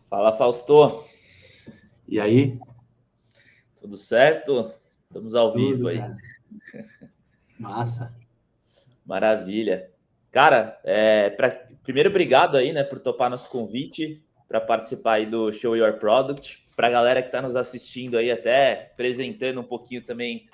Fala, Fausto. E aí? Tudo certo? Estamos ao vivo Tudo, aí. cara. Massa. Maravilha. Cara, primeiro, obrigado aí, né, por topar nosso convite para participar aí do Show Your Product. Para a galera que está nos assistindo aí, até apresentando um pouquinho também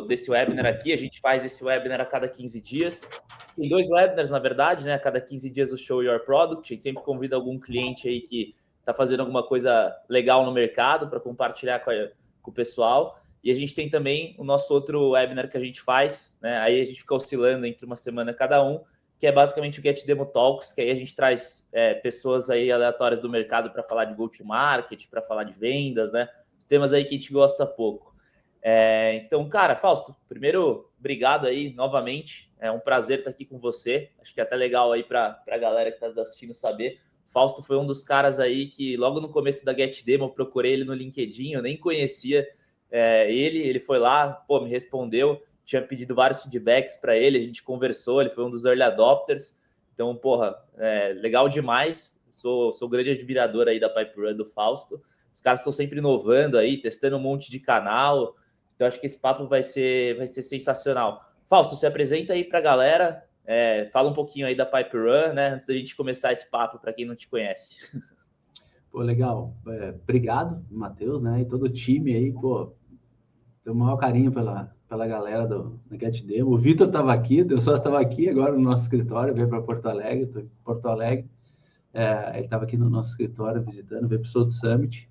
desse webinar aqui. A gente faz esse webinar a cada 15 dias. Tem 2 webinars, na verdade, né? A cada 15 dias o Show Your Product. A gente sempre convida algum cliente aí que está fazendo alguma coisa legal no mercado para compartilhar com o pessoal. E a gente tem também o nosso outro webinar que a gente faz, né? Aí a gente fica oscilando entre uma semana cada um, que é basicamente o Get Demo Talks, que aí a gente traz pessoas aí aleatórias do mercado para falar de go-to-market, para falar de vendas, né? Os temas aí que a gente gosta pouco. Então, cara, Fausto, primeiro, obrigado aí novamente. É um prazer estar aqui com você. Acho que é até legal aí para a galera que está nos assistindo saber. Fausto foi um dos caras aí que logo no começo da Get Demo eu procurei ele no LinkedIn, eu nem conhecia ele foi lá, pô, me respondeu, tinha pedido vários feedbacks para ele, a gente conversou, ele foi um dos early adopters, então, porra, legal demais, sou grande admirador aí da PipeRun do Fausto, os caras estão sempre inovando aí, testando um monte de canal, então acho que esse papo vai ser sensacional. Fausto, se apresenta aí para a galera, fala um pouquinho aí da PipeRun, né, antes da gente começar esse papo para quem não te conhece. Pô, legal. Obrigado, Matheus, né? E todo o time aí, pô, tenho o maior carinho pela galera da Get Demo. O Vitor estava aqui, eu só estava aqui agora no nosso escritório, veio para Porto Alegre, tô em Porto Alegre. Ele estava aqui no nosso escritório visitando, veio para o South Summit.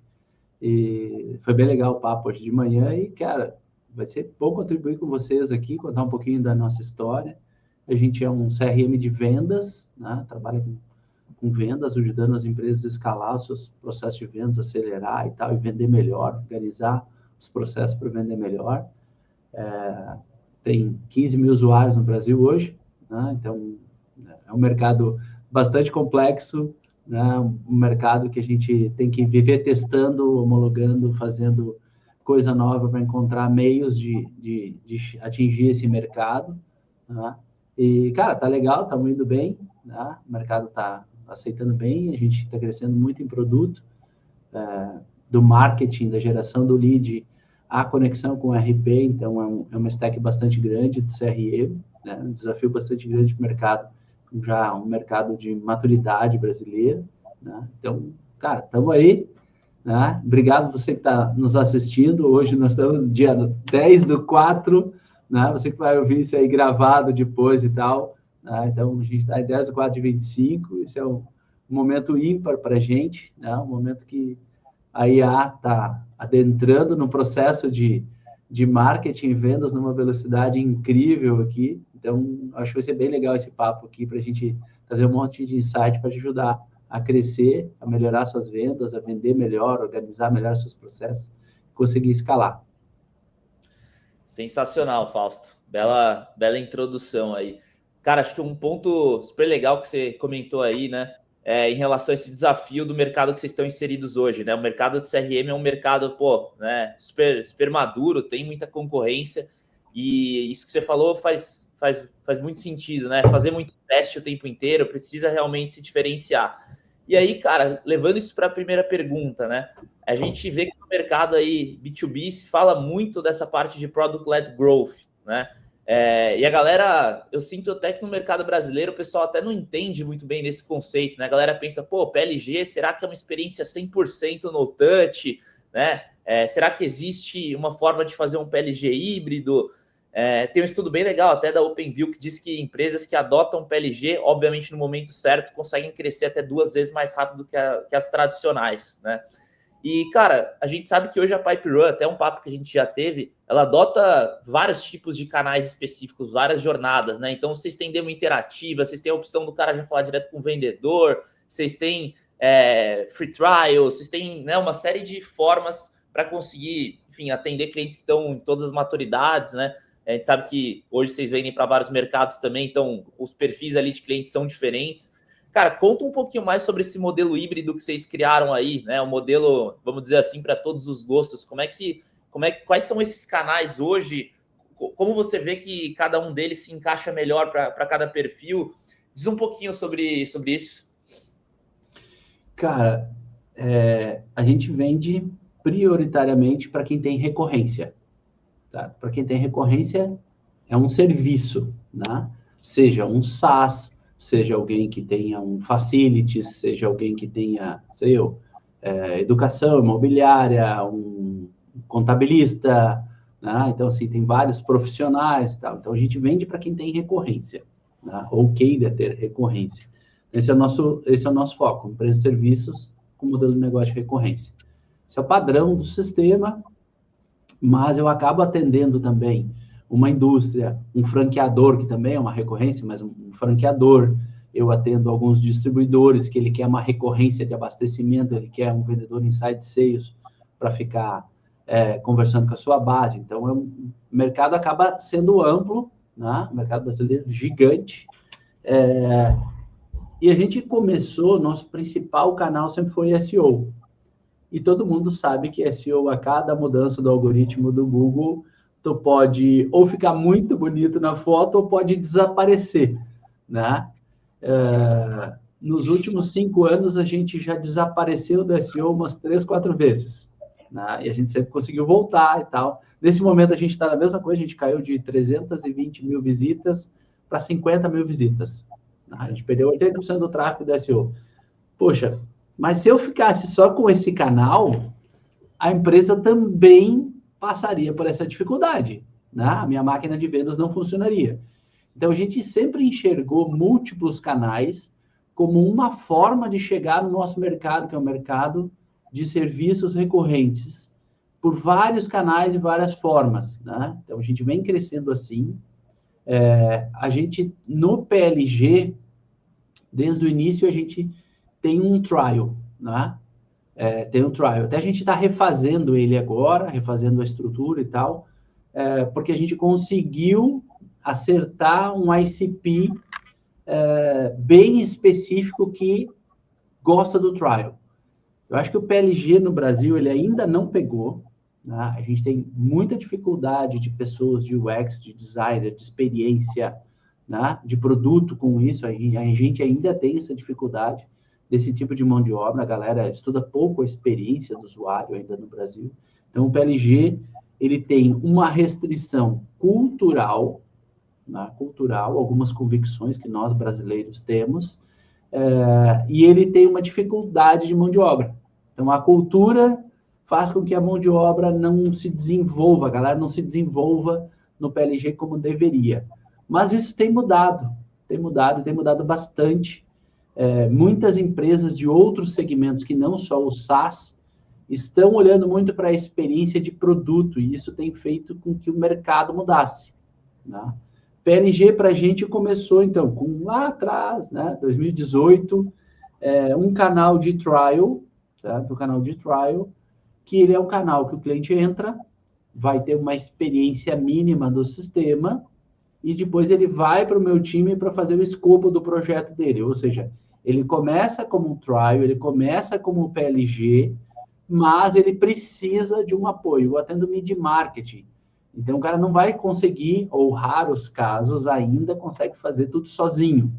E foi bem legal o papo hoje de manhã. E, cara, vai ser bom contribuir com vocês aqui, contar um pouquinho da nossa história. A gente é um CRM de vendas, né? Trabalha com vendas, ajudando as empresas a escalar os seus processos de vendas, acelerar e tal, e vender melhor, organizar os processos para vender melhor. Tem 15 mil usuários no Brasil hoje, né? Então é um mercado bastante complexo, né? Um mercado que a gente tem que viver testando, homologando, fazendo coisa nova para encontrar meios de atingir esse mercado, né? E, cara, tá legal, estamos indo bem, né? O mercado está aceitando bem, a gente está crescendo muito em produto, do marketing, da geração do lead, a conexão com o RP, então é uma stack bastante grande do CRM, né? Um desafio bastante grande para o mercado, já um mercado de maturidade brasileira, né? Então, cara, estamos aí, né? Obrigado você que está nos assistindo. Hoje nós estamos no dia 10/4, né? Você que vai ouvir isso aí gravado depois e tal, né? Então, a gente está em 10/4/25. Esse é um momento ímpar para a gente, né? Um momento que a IA está adentrando no processo de marketing e vendas numa velocidade incrível aqui. Então, acho que vai ser bem legal esse papo aqui para a gente trazer um monte de insight para te ajudar a crescer, a melhorar suas vendas, a vender melhor, organizar melhor seus processos, conseguir escalar. Sensacional, Fausto. Bela introdução aí. Cara, acho que um ponto super legal que você comentou aí, né? Em relação a esse desafio do mercado que vocês estão inseridos hoje, né? O mercado de CRM é um mercado, pô, né? Super maduro, tem muita concorrência. E isso que você falou faz muito sentido, né? Fazer muito teste o tempo inteiro, precisa realmente se diferenciar. E aí, cara, levando isso para a primeira pergunta, né? A gente vê que no mercado aí B2B se fala muito dessa parte de product-led growth, né? E a galera, eu sinto até que no mercado brasileiro o pessoal até não entende muito bem desse conceito, né? A galera pensa, pô, PLG, será que é uma experiência 100% no touch, né? Será que existe uma forma de fazer um PLG híbrido? Tem um estudo bem legal até da OpenView que diz que empresas que adotam PLG, obviamente no momento certo, conseguem crescer até 2 vezes mais rápido que as tradicionais, né? E, cara, a gente sabe que hoje a PipeRun, até um papo que a gente já teve, ela adota vários tipos de canais específicos, várias jornadas, né? Então, vocês têm demo interativa, vocês têm a opção do cara já falar direto com o vendedor, vocês têm free trial, vocês têm, né, uma série de formas para conseguir, enfim, atender clientes que estão em todas as maturidades, né? A gente sabe que hoje vocês vendem para vários mercados também, então os perfis ali de clientes são diferentes. Cara, conta um pouquinho mais sobre esse modelo híbrido que vocês criaram aí, né? O modelo, vamos dizer assim, para todos os gostos. Quais são esses canais hoje? Como você vê que cada um deles se encaixa melhor para cada perfil? Diz um pouquinho sobre isso. Cara, a gente vende prioritariamente para quem tem recorrência. Tá? Para quem tem recorrência, é um serviço, né? Seja um SaaS, seja alguém que tenha um facilities, seja alguém que tenha, sei eu, educação imobiliária, um contabilista, né? Então, assim, tem vários profissionais, tal. Então, a gente vende para quem tem recorrência, né? Ou queira ter recorrência. Esse é o nosso foco, empresas e serviços com modelo de negócio de recorrência. Esse é o padrão do sistema, mas eu acabo atendendo também uma indústria, um franqueador, que também é uma recorrência, mas um franqueador. Eu atendo alguns distribuidores que ele quer uma recorrência de abastecimento, ele quer um vendedor inside sales para ficar conversando com a sua base. Então, o mercado acaba sendo amplo, né? O mercado brasileiro gigante. E a gente começou, nosso principal canal sempre foi SEO. E todo mundo sabe que SEO, a cada mudança do algoritmo do Google, tu pode ou ficar muito bonito na foto ou pode desaparecer, né? Nos últimos 5 anos, a gente já desapareceu do SEO umas 3, 4 vezes, né? E a gente sempre conseguiu voltar e tal. Nesse momento, a gente está na mesma coisa, a gente caiu de 320 mil visitas para 50 mil visitas. Né? A gente perdeu 80% do tráfego do SEO. Poxa, mas se eu ficasse só com esse canal, a empresa também passaria por essa dificuldade, né? A minha máquina de vendas não funcionaria. Então, a gente sempre enxergou múltiplos canais como uma forma de chegar no nosso mercado, que é o mercado de serviços recorrentes, por vários canais e várias formas, né? Então, a gente vem crescendo assim. A gente, no PLG, desde o início, a gente tem um trial, né? Tem um trial. Até a gente está refazendo ele agora, refazendo a estrutura e tal, porque a gente conseguiu acertar um ICP bem específico que gosta do trial. Eu acho que o PLG no Brasil ele ainda não pegou, né? A gente tem muita dificuldade de pessoas de UX, de designer, de experiência, né? De produto com isso. A gente ainda tem essa dificuldade desse tipo de mão de obra. A galera estuda pouco a experiência do usuário ainda no Brasil. Então, o PLG ele tem uma restrição cultural, né? Cultural, algumas convicções que nós brasileiros temos, e ele tem uma dificuldade de mão de obra. Então, a cultura faz com que a mão de obra não se desenvolva, a galera não se desenvolva no PLG como deveria. Mas isso tem mudado bastante. Muitas empresas de outros segmentos que não só o SaaS estão olhando muito para a experiência de produto, e isso tem feito com que o mercado mudasse, né? PLG para a gente começou, então, com lá atrás, né, 2018, um canal de trial, certo? Um canal de trial, que ele é um canal que o cliente entra, vai ter uma experiência mínima do sistema, e depois ele vai para o meu time para fazer o escopo do projeto dele. Ou seja, ele começa como um trial, ele começa como um PLG, mas ele precisa de um apoio. Eu atendo mid-marketing. Então, o cara não vai conseguir, ou raros casos ainda, consegue fazer tudo sozinho.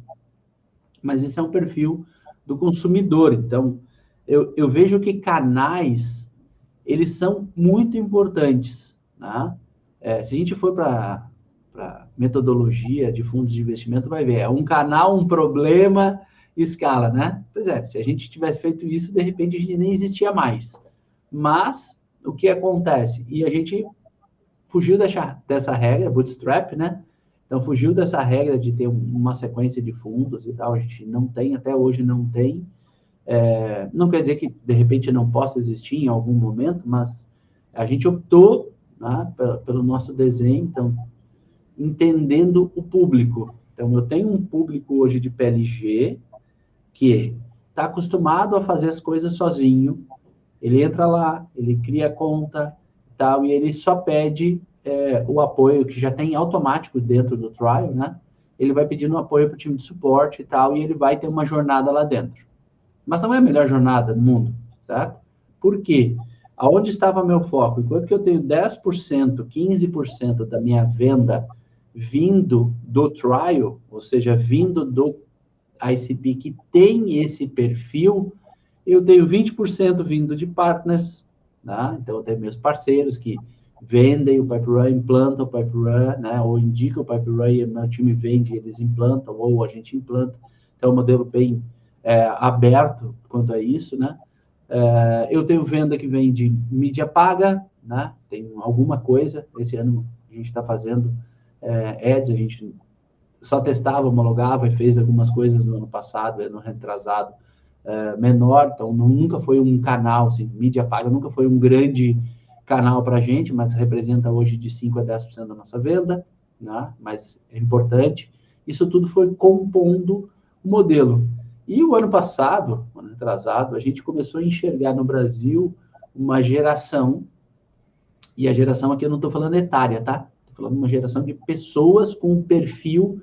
Mas esse é um perfil do consumidor. Então, eu vejo que canais, eles são muito importantes, né? Se a gente for para metodologia de fundos de investimento, vai ver, um canal, um problema, escala, né? Pois é, se a gente tivesse feito isso, de repente a gente nem existia mais. Mas, o que acontece? E a gente fugiu dessa regra, bootstrap, né? Então, fugiu dessa regra de ter uma sequência de fundos e tal, a gente não tem, até hoje não tem. Não quer dizer que, de repente, não possa existir em algum momento, mas a gente optou, né, pelo nosso desenho, então, entendendo o público. Então, eu tenho um público hoje de PLG que está acostumado a fazer as coisas sozinho, ele entra lá, ele cria conta, tal, e ele só pede o apoio que já tem automático dentro do trial, né? Ele vai pedindo apoio para o time de suporte e tal, e ele vai ter uma jornada lá dentro. Mas não é a melhor jornada do mundo, certo? Por quê? Aonde estava meu foco? Enquanto que eu tenho 10%, 15% da minha venda vindo do trial, ou seja, vindo do ICP que tem esse perfil, eu tenho 20% vindo de partners, né? Então eu tenho meus parceiros que vendem o PipeRun, implantam o PipeRun, né? Ou indicam o PipeRun e meu time vende, eles implantam, ou a gente implanta. Então é um modelo bem aberto quanto a isso, né? Eu tenho venda que vem de mídia paga, né? Tem alguma coisa, esse ano a gente está fazendo ads, a gente só testava, homologava e fez algumas coisas no ano passado, ano retrasado, menor, então nunca foi um canal, assim, mídia paga nunca foi um grande canal para a gente, mas representa hoje de 5% a 10% da nossa venda, né? Mas é importante. Isso tudo foi compondo o modelo. E o ano passado, ano retrasado, a gente começou a enxergar no Brasil uma geração, e a geração aqui eu não estou falando etária, tá? Estou falando uma geração de pessoas com um perfil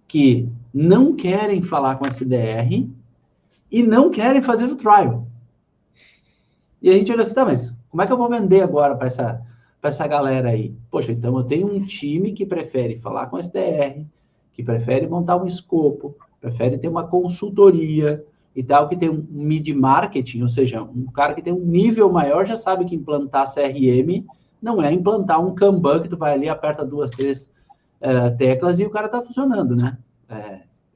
que não querem falar com a SDR e não querem fazer o trial. E a gente olha assim, tá, mas como é que eu vou vender agora para essa galera aí? Poxa, então eu tenho um time que prefere falar com a SDR, que prefere montar um escopo, prefere ter uma consultoria e tal, que tem um mid-marketing, ou seja, um cara que tem um nível maior já sabe que implantar CRM não é implantar um Kanban que tu vai ali, aperta 2, 3 teclas e o cara tá funcionando, né?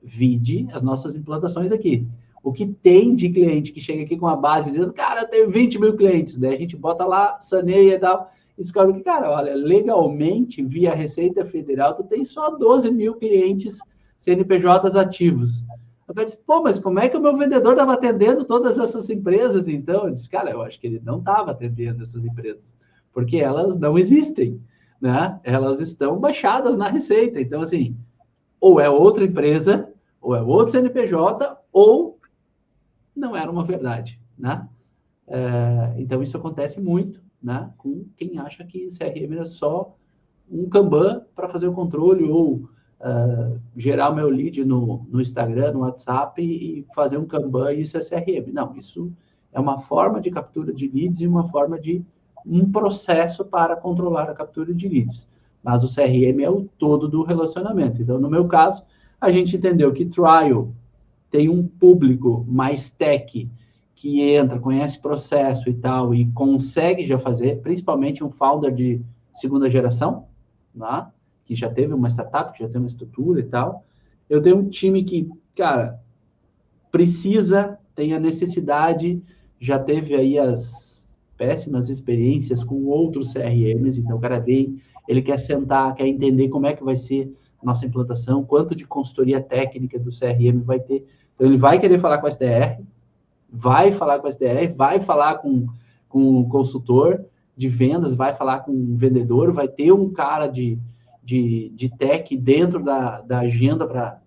Vide as nossas implantações aqui. O que tem de cliente que chega aqui com a base dizendo, cara, eu tenho 20 mil clientes, daí a gente bota lá, saneia e tal, e descobre que, cara, olha, legalmente, via Receita Federal, tu tem só 12 mil clientes CNPJs ativos. Eu disse, pô, mas como é que o meu vendedor estava atendendo todas essas empresas, então? Eu disse, cara, eu acho que ele não estava atendendo essas empresas, porque elas não existem, né? Elas estão baixadas na Receita. Então, assim, ou é outra empresa, ou é outro CNPJ, ou não era uma verdade, né? Então, isso acontece muito, né? Com quem acha que CRM é só um Kanban para fazer o controle ou gerar o meu lead no Instagram, no WhatsApp e fazer um Kanban e isso é CRM. Não, isso é uma forma de captura de leads e uma forma de um processo para controlar a captura de leads. Mas o CRM é o todo do relacionamento. Então, no meu caso, a gente entendeu que trial tem um público mais tech que entra, conhece processo e tal, e consegue já fazer, principalmente um founder de segunda geração, né? Que já teve uma startup, que já tem uma estrutura e tal. Eu tenho um time que, cara, precisa, tem a necessidade, já teve aí as péssimas experiências com outros CRMs, então o cara vem, ele quer sentar, quer entender como é que vai ser nossa implantação, quanto de consultoria técnica do CRM vai ter. Então, ele vai querer falar com a SDR, vai falar com a SDR, vai falar com o consultor de vendas, vai falar com o vendedor, vai ter um cara de tech dentro da agenda para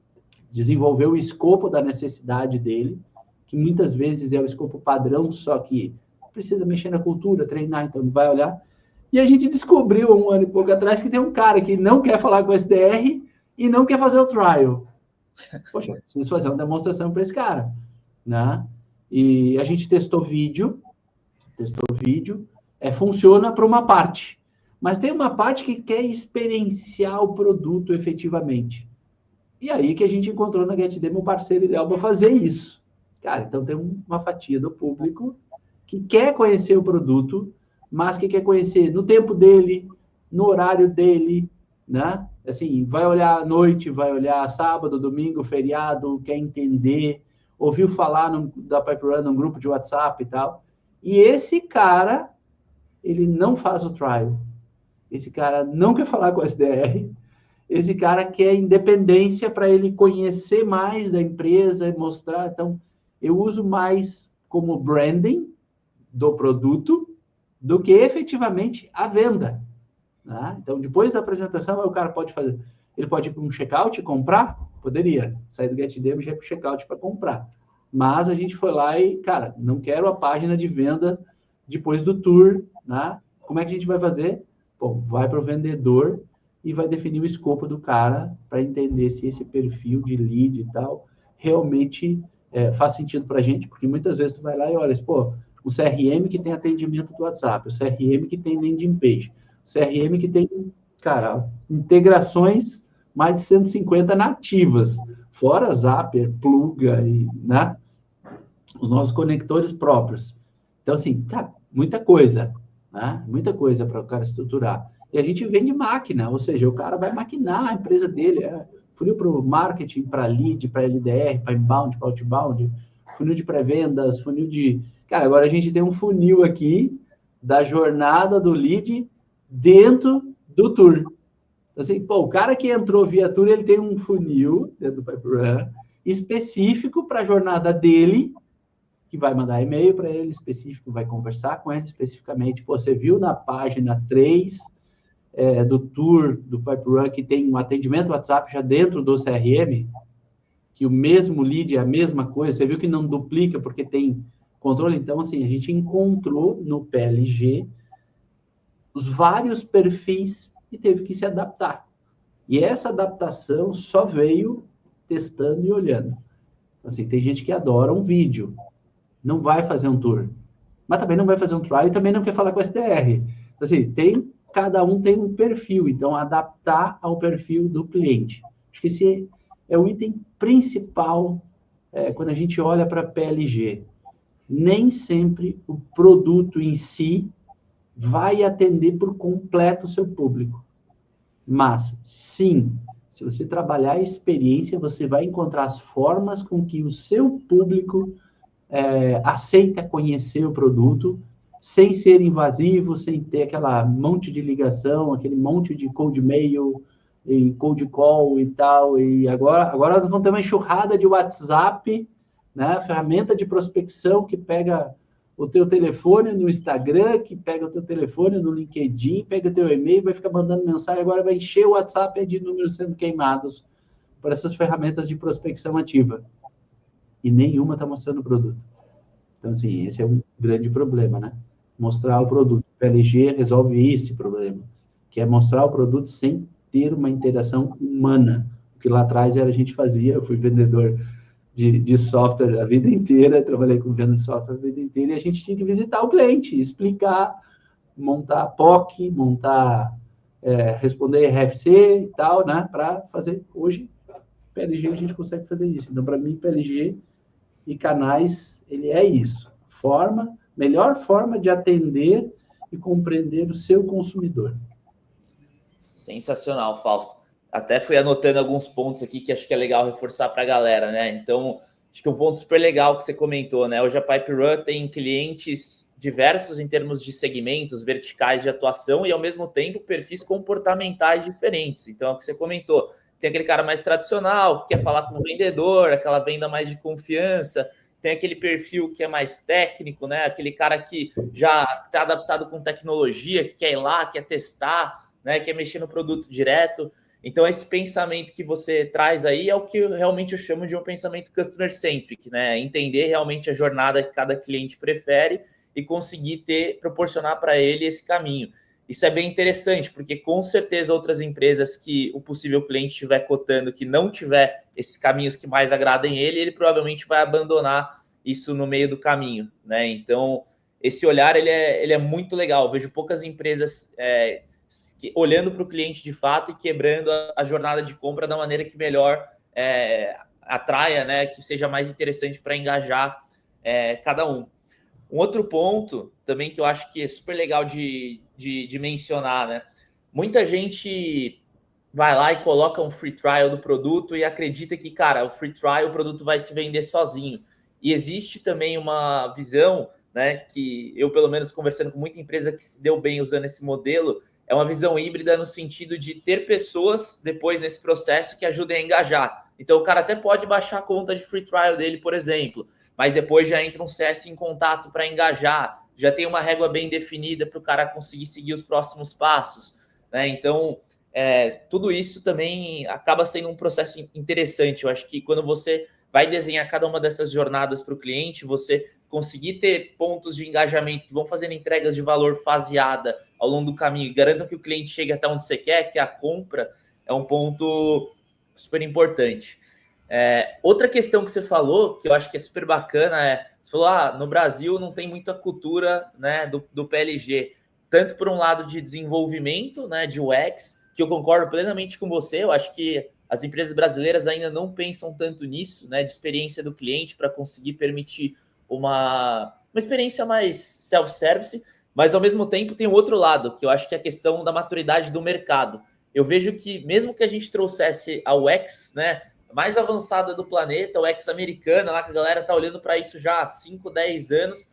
desenvolver o escopo da necessidade dele, que muitas vezes é o escopo padrão, só que precisa mexer na cultura, treinar, então ele vai olhar. E a gente descobriu, 1 ano e pouco atrás, que tem um cara que não quer falar com o SDR e não quer fazer o trial. Poxa, preciso fazer uma demonstração para esse cara, né? E a gente testou vídeo, funciona para uma parte, mas tem uma parte que quer experienciar o produto efetivamente. E aí que a gente encontrou na GetDemo um parceiro ideal para fazer isso. Cara, então tem uma fatia do público que quer conhecer o produto, mas que quer conhecer no tempo dele, no horário dele, né? Assim, vai olhar à noite, vai olhar sábado, domingo, feriado, quer entender, ouviu falar da PipeRun num grupo de WhatsApp e tal. E esse cara, ele não faz o trial. Esse cara não quer falar com a SDR. Esse cara quer independência para ele conhecer mais da empresa e mostrar. Então, eu uso mais como branding do produto do que efetivamente a venda. Né? Então, depois da apresentação, o cara pode fazer. Ele pode ir para um checkout e comprar? Poderia. Sair do GetDemo e já ir para o checkout para comprar. Mas a gente foi lá e, cara, não quero a página de venda depois do tour. Né? Como é que a gente vai fazer? Bom, vai para o vendedor e vai definir o escopo do cara para entender se esse perfil de lead e tal realmente faz sentido para a gente, porque muitas vezes tu vai lá e olha, pô, o CRM que tem atendimento do WhatsApp, o CRM que tem landing page, o CRM que tem, cara, integrações mais de 150 nativas, fora Zapier, Pluga, e, né? os nossos conectores próprios. Então, assim, cara, muita coisa, né? Muita coisa para o cara estruturar. E a gente vende máquina, ou seja, o cara vai maquinar a empresa dele, funil para o marketing, para lead, para LDR, para inbound, para outbound, funil de pré-vendas, funil de... Cara, agora a gente tem um funil aqui da jornada do lead dentro do tour. Assim, pô, o cara que entrou via tour, ele tem um funil dentro do PipeRun específico para a jornada dele, que vai mandar e-mail para ele específico, vai conversar com ele especificamente. Pô, você viu na página 3 do tour do PipeRun que tem um atendimento WhatsApp já dentro do CRM, que o mesmo lead é a mesma coisa, você viu que não duplica porque tem controle? Então, assim, a gente encontrou no PLG os vários perfis e teve que se adaptar. E essa adaptação só veio testando e olhando. Assim, tem gente que adora um vídeo, não vai fazer um tour, mas também não vai fazer um trial e também não quer falar com o SDR. Assim, cada um tem um perfil, então adaptar ao perfil do cliente. Acho que esse é o item principal quando a gente olha para a PLG. Nem sempre o produto em si vai atender por completo o seu público. Mas, sim, se você trabalhar a experiência, você vai encontrar as formas com que o seu público aceita conhecer o produto, sem ser invasivo, sem ter aquela monte de ligação, aquele monte de cold mail, e cold call e tal. E agora nós vamos ter uma enxurrada de WhatsApp, né? Ferramenta de prospecção que pega o teu telefone no Instagram, que pega o teu telefone no LinkedIn, pega o teu e-mail, vai ficar mandando mensagem, agora vai encher o WhatsApp de números sendo queimados por essas ferramentas de prospecção ativa. E nenhuma está mostrando o produto. Então, assim, esse é um grande problema, né? Mostrar o produto. O PLG resolve esse problema, que é mostrar o produto sem ter uma interação humana. O que lá atrás a gente fazia, eu fui vendedor de software a vida inteira, trabalhei com venda de software a vida inteira, e a gente tinha que visitar o cliente, explicar, montar POC, responder RFC e tal, né? Para fazer. Hoje, PLG a gente consegue fazer isso. Então, para mim, PLG e canais, ele é isso. Melhor forma de atender e compreender o seu consumidor. Sensacional, Fausto. Até fui anotando alguns pontos aqui que acho que é legal reforçar para a galera, né? Então, acho que um ponto super legal que você comentou, né? Hoje a PipeRun tem clientes diversos em termos de segmentos, verticais de atuação e, ao mesmo tempo, perfis comportamentais diferentes. Então, é o que você comentou. Tem aquele cara mais tradicional, que quer falar com o vendedor, aquela venda mais de confiança. Tem aquele perfil que é mais técnico, né? Aquele cara que já está adaptado com tecnologia, que quer ir lá, quer testar, né? Quer mexer no produto direto. Então, esse pensamento que você traz aí é o que realmente eu chamo de um pensamento customer-centric, né? Entender realmente a jornada que cada cliente prefere e conseguir proporcionar para ele esse caminho. Isso é bem interessante, porque com certeza outras empresas que o possível cliente estiver cotando que não tiver esses caminhos que mais agradem ele provavelmente vai abandonar isso no meio do caminho, né? Então, esse olhar ele é muito legal. Eu vejo poucas empresas olhando para o cliente de fato e quebrando a jornada de compra da maneira que melhor atraia, né? Que seja mais interessante para engajar cada um. Um outro ponto também que eu acho que é super legal de mencionar, né? Muita gente vai lá e coloca um free trial do produto e acredita que, cara, o free trial, o produto vai se vender sozinho. E existe também uma visão, né, que eu, pelo menos, conversando com muita empresa que se deu bem usando esse modelo, é uma visão híbrida no sentido de ter pessoas depois nesse processo que ajudem a engajar. Então, o cara até pode baixar a conta de free trial dele, por exemplo, mas depois já entra um CS em contato para engajar, já tem uma régua bem definida para o cara conseguir seguir os próximos passos, né? Então, tudo isso também acaba sendo um processo interessante. Eu acho que quando você vai desenhar cada uma dessas jornadas para o cliente, você conseguir ter pontos de engajamento que vão fazendo entregas de valor faseada ao longo do caminho e garantam que o cliente chegue até onde você quer, que a compra é um ponto super importante. Outra questão que você falou, que eu acho que é super bacana, você falou, no Brasil não tem muita cultura, né, do PLG, tanto por um lado de desenvolvimento, né, de UX, que eu concordo plenamente com você, eu acho que as empresas brasileiras ainda não pensam tanto nisso, né, de experiência do cliente para conseguir permitir uma experiência mais self-service, mas ao mesmo tempo tem o outro lado, que eu acho que é a questão da maturidade do mercado. Eu vejo que mesmo que a gente trouxesse a UX, né, mais avançada do planeta, a UX americana, lá que a galera tá olhando para isso já há 5, 10 anos,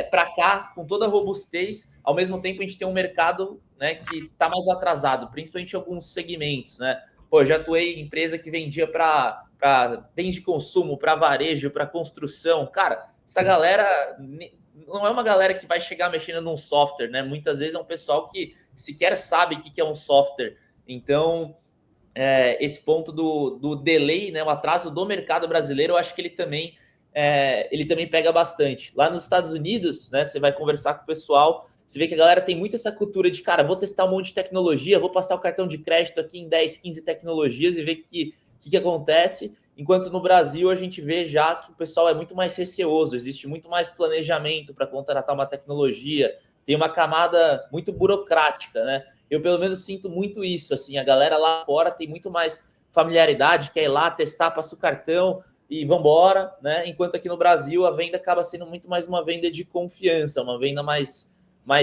para cá, com toda a robustez, ao mesmo tempo a gente tem um mercado, né, que está mais atrasado, principalmente em alguns segmentos, né? Pô, eu já atuei em empresa que vendia para bens de consumo, para varejo, para construção. Cara, essa galera não é uma galera que vai chegar mexendo num software, né? Muitas vezes é um pessoal que sequer sabe o que é um software. Então, esse ponto do delay, né, o atraso do mercado brasileiro, eu acho que ele também pega bastante. Lá nos Estados Unidos, né, você vai conversar com o pessoal, você vê que a galera tem muito essa cultura de, cara, vou testar um monte de tecnologia, vou passar o cartão de crédito aqui em 10, 15 tecnologias e ver o que acontece. Enquanto no Brasil a gente vê já que o pessoal é muito mais receoso, existe muito mais planejamento para contratar uma tecnologia, tem uma camada muito burocrática, né? Eu, pelo menos, sinto muito isso, assim, a galera lá fora tem muito mais familiaridade, quer ir lá, testar, passa o cartão e vambora, né? Enquanto aqui no Brasil a venda acaba sendo muito mais uma venda de confiança, uma venda mais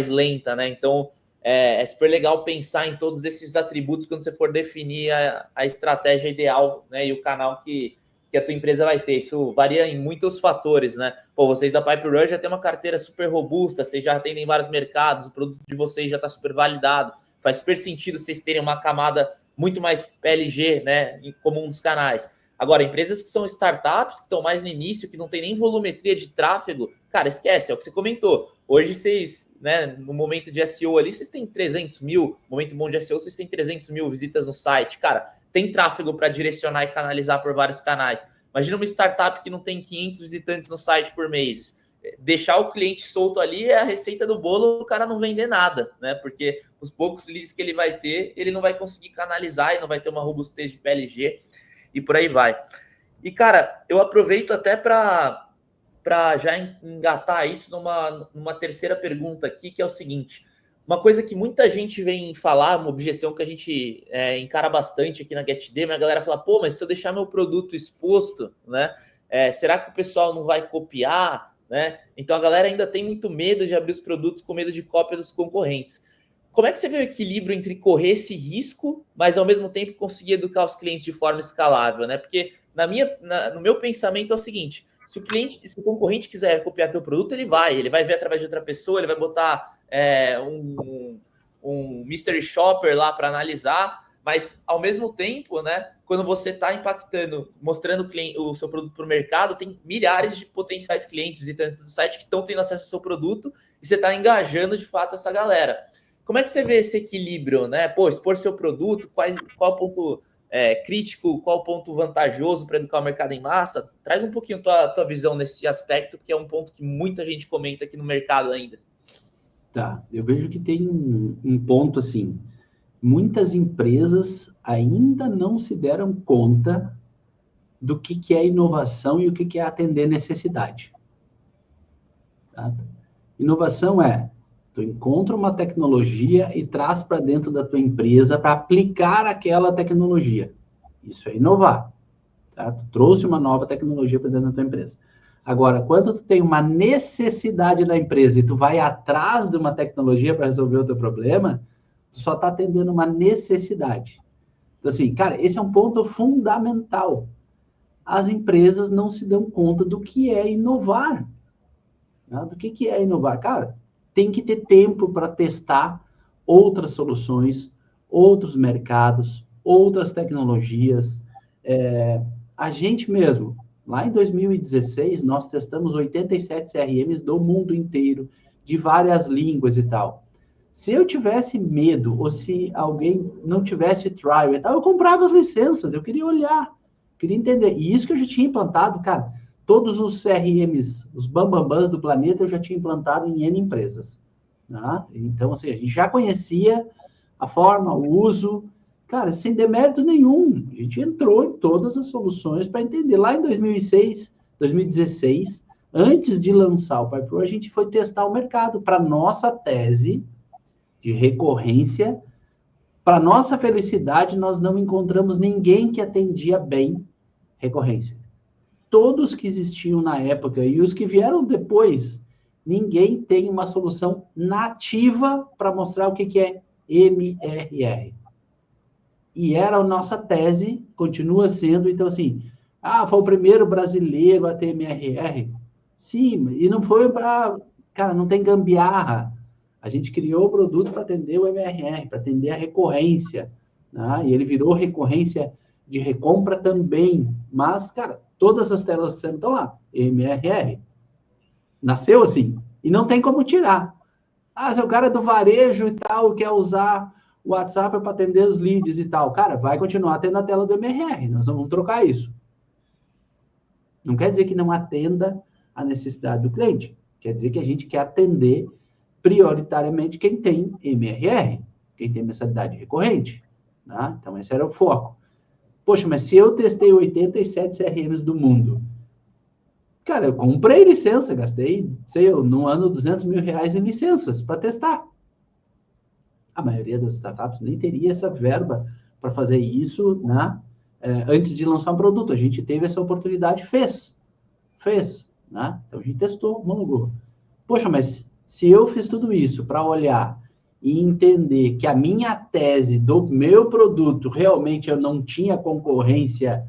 lenta, né? Então, é super legal pensar em todos esses atributos quando você for definir a estratégia ideal, né? E o canal que a tua empresa vai ter. Isso varia em muitos fatores, né? Pô, vocês da PipeRush já tem uma carteira super robusta, vocês já atendem vários mercados, o produto de vocês já está super validado. Faz super sentido vocês terem uma camada muito mais PLG, né? Como um dos canais. Agora, empresas que são startups, que estão mais no início, que não tem nem volumetria de tráfego, cara, esquece, é o que você comentou. Hoje vocês, né, no momento de SEO ali, vocês têm 300 mil, no momento bom de SEO, vocês têm 300 mil visitas no site. Cara, tem tráfego para direcionar e canalizar por vários canais. Imagina uma startup que não tem 500 visitantes no site por mês. Deixar o cliente solto ali é a receita do bolo, o cara não vender nada, né? Porque os poucos leads que ele vai ter, ele não vai conseguir canalizar e não vai ter uma robustez de PLG e por aí vai. E, cara, eu aproveito até para já engatar isso numa terceira pergunta aqui, que é o seguinte. Uma coisa que muita gente vem falar, uma objeção que a gente encara bastante aqui na GetDemo, a galera fala, pô, mas se eu deixar meu produto exposto, né, será que o pessoal não vai copiar, né? Então a galera ainda tem muito medo de abrir os produtos com medo de cópia dos concorrentes. Como é que você vê o equilíbrio entre correr esse risco, mas ao mesmo tempo conseguir educar os clientes de forma escalável, né? Porque no meu pensamento é o seguinte: se o concorrente quiser copiar teu produto, ele vai ver através de outra pessoa, ele vai botar um mystery shopper lá para analisar, mas ao mesmo tempo, né? Quando você está impactando, mostrando o seu produto para o mercado, tem milhares de potenciais clientes, visitantes do site que estão tendo acesso ao seu produto e você está engajando de fato essa galera. Como é que você vê esse equilíbrio, né? Pô, expor seu produto, qual o ponto crítico, qual o ponto vantajoso para educar o mercado em massa? Traz um pouquinho tua visão nesse aspecto, porque é um ponto que muita gente comenta aqui no mercado ainda. Tá, eu vejo que tem um ponto assim, muitas empresas ainda não se deram conta do que é inovação e o que é atender necessidade. Tá? Inovação tu encontra uma tecnologia e traz para dentro da tua empresa para aplicar aquela tecnologia. Isso é inovar. Tá? Tu trouxe uma nova tecnologia para dentro da tua empresa. Agora, quando tu tem uma necessidade da empresa e tu vai atrás de uma tecnologia para resolver o teu problema, tu só está atendendo uma necessidade. Então, assim, cara, esse é um ponto fundamental. As empresas não se dão conta do que é inovar. Tá? Do que é inovar? Cara, tem que ter tempo para testar outras soluções, outros mercados, outras tecnologias. A gente mesmo, lá em 2016, nós testamos 87 CRMs do mundo inteiro, de várias línguas e tal. Se eu tivesse medo, ou se alguém não tivesse trial e tal, eu comprava as licenças, eu queria olhar, queria entender. E isso que eu já tinha implantado, cara, todos os CRMs, os bambambãs do planeta, eu já tinha implantado em N empresas. Tá? Então, assim, a gente já conhecia a forma, o uso, cara, sem demérito nenhum. A gente entrou em todas as soluções para entender. Lá em 2016, antes de lançar o PipeRush, a gente foi testar o mercado para nossa tese de recorrência. Para nossa felicidade, nós não encontramos ninguém que atendia bem recorrência. todos que existiam na época e os que vieram depois, ninguém tem uma solução nativa para mostrar o que é MRR. E era a nossa tese, continua sendo, então assim, foi o primeiro brasileiro a ter MRR? Sim, e não foi para... Cara, não tem gambiarra. A gente criou o produto para atender o MRR, para atender a recorrência, né? E ele virou recorrência de recompra também. Mas, cara, todas as telas sempre estão lá, MRR. Nasceu assim, e não tem como tirar. Se o cara é do varejo e tal, quer usar o WhatsApp para atender os leads e tal. Cara, vai continuar tendo a tela do MRR, nós não vamos trocar isso. Não quer dizer que não atenda a necessidade do cliente. Quer dizer que a gente quer atender prioritariamente quem tem MRR, quem tem mensalidade recorrente. Né? Então, esse era o foco. Poxa, mas se eu testei 87 CRMs do mundo, cara, eu comprei licença, gastei, no ano, R$200 mil em licenças para testar. A maioria das startups nem teria essa verba para fazer isso, né? Antes de lançar um produto. A gente teve essa oportunidade, fez, né? Então, a gente testou, homologou. Poxa, mas se eu fiz tudo isso para olhar e entender que a minha tese do meu produto realmente eu não tinha concorrência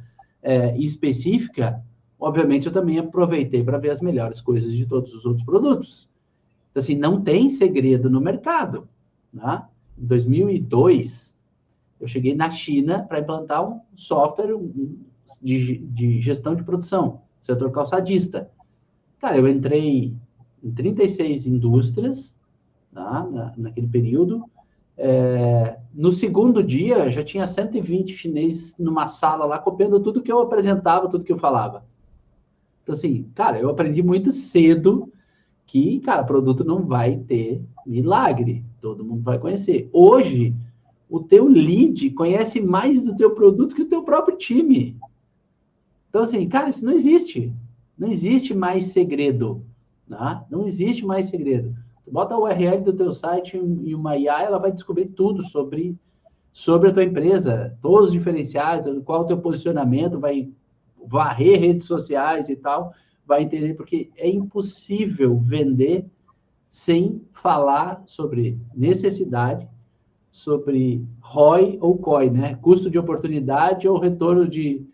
específica, obviamente eu também aproveitei para ver as melhores coisas de todos os outros produtos. Então, assim, não tem segredo no mercado, né? Em 2002, eu cheguei na China para implantar um software de gestão de produção, setor calçadista. Cara, eu entrei em 36 indústrias, tá, naquele período. No segundo dia, já tinha 120 chineses numa sala lá, copiando tudo que eu apresentava, tudo que eu falava. Então, assim, cara, eu aprendi muito cedo que, cara, produto não vai ter milagre. Todo mundo vai conhecer. Hoje, o teu lead conhece mais do teu produto que o teu próprio time. Então, assim, cara, isso não existe. Não existe mais segredo. Tá? Não existe mais segredo. Tu bota a URL do teu site e uma IA, ela vai descobrir tudo sobre a tua empresa, todos os diferenciais, qual o teu posicionamento, vai varrer redes sociais e tal, vai entender, porque é impossível vender sem falar sobre necessidade, sobre ROI ou COI, né? Custo de oportunidade ou retorno de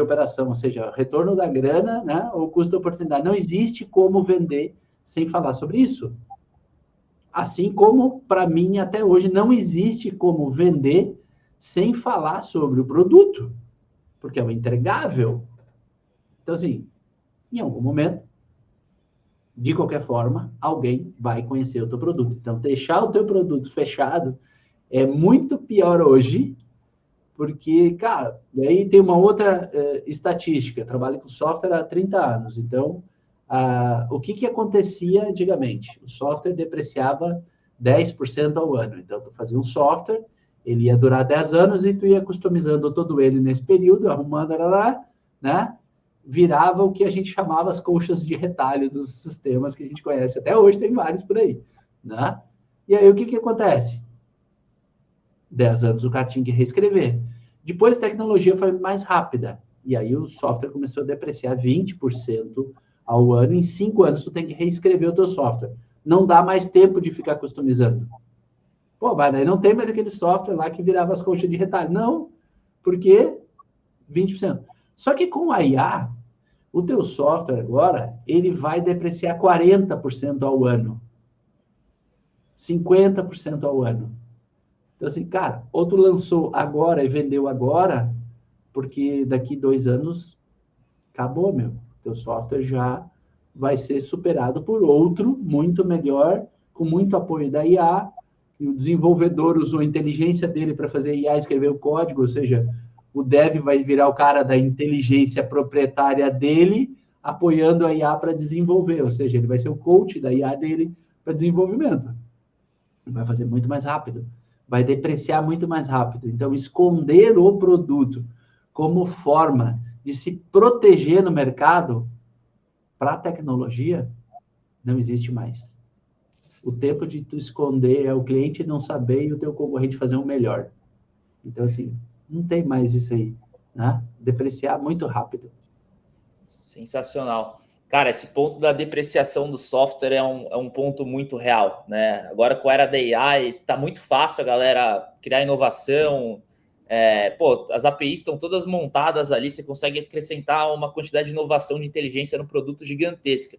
operação, ou seja, retorno da grana, né? Ou custo de oportunidade. Não existe como vender sem falar sobre isso. Assim como, para mim, até hoje, não existe como vender sem falar sobre o produto, porque é um entregável. Então, assim, em algum momento, de qualquer forma, alguém vai conhecer o teu produto. Então, deixar o teu produto fechado é muito pior hoje, porque, cara, daí tem uma outra estatística. Eu trabalho com software há 30 anos, então, o que acontecia antigamente? O software depreciava 10% ao ano. Então, tu fazia um software, ele ia durar 10 anos e tu ia customizando todo ele nesse período, arrumando, né? Virava o que a gente chamava as colchas de retalho dos sistemas que a gente conhece. Até hoje tem vários por aí, né? E aí, o que acontece? 10 anos o cara tinha que reescrever. Depois a tecnologia foi mais rápida. E aí o software começou a depreciar 20% ao ano. Em 5 anos tu tem que reescrever o teu software. Não dá mais tempo de ficar customizando. Pô, mas daí não tem mais aquele software lá que virava as colchas de retalho. Não, porque 20%. Só que com a IA, o teu software agora, ele vai depreciar 40% ao ano. 50% ao ano. Então, assim, cara, ou tu lançou agora e vendeu agora, porque daqui 2 anos acabou, meu. Teu software já vai ser superado por outro muito melhor, com muito apoio da IA, e o desenvolvedor usou a inteligência dele para fazer a IA escrever o código, ou seja, o dev vai virar o cara da inteligência proprietária dele, apoiando a IA para desenvolver, ou seja, ele vai ser o coach da IA dele para desenvolvimento. Vai fazer muito mais rápido, vai depreciar muito mais rápido. Então, esconder o produto como forma de se proteger no mercado, para a tecnologia, não existe mais. O tempo de tu esconder é o cliente não saber e o teu concorrente fazer um melhor. Então, assim, não tem mais isso aí, né? Depreciar muito rápido. Sensacional. Cara, esse ponto da depreciação do software é um ponto muito real, né? Agora com a era da AI, tá muito fácil a galera criar inovação. As APIs estão todas montadas ali, você consegue acrescentar uma quantidade de inovação de inteligência no produto gigantesca.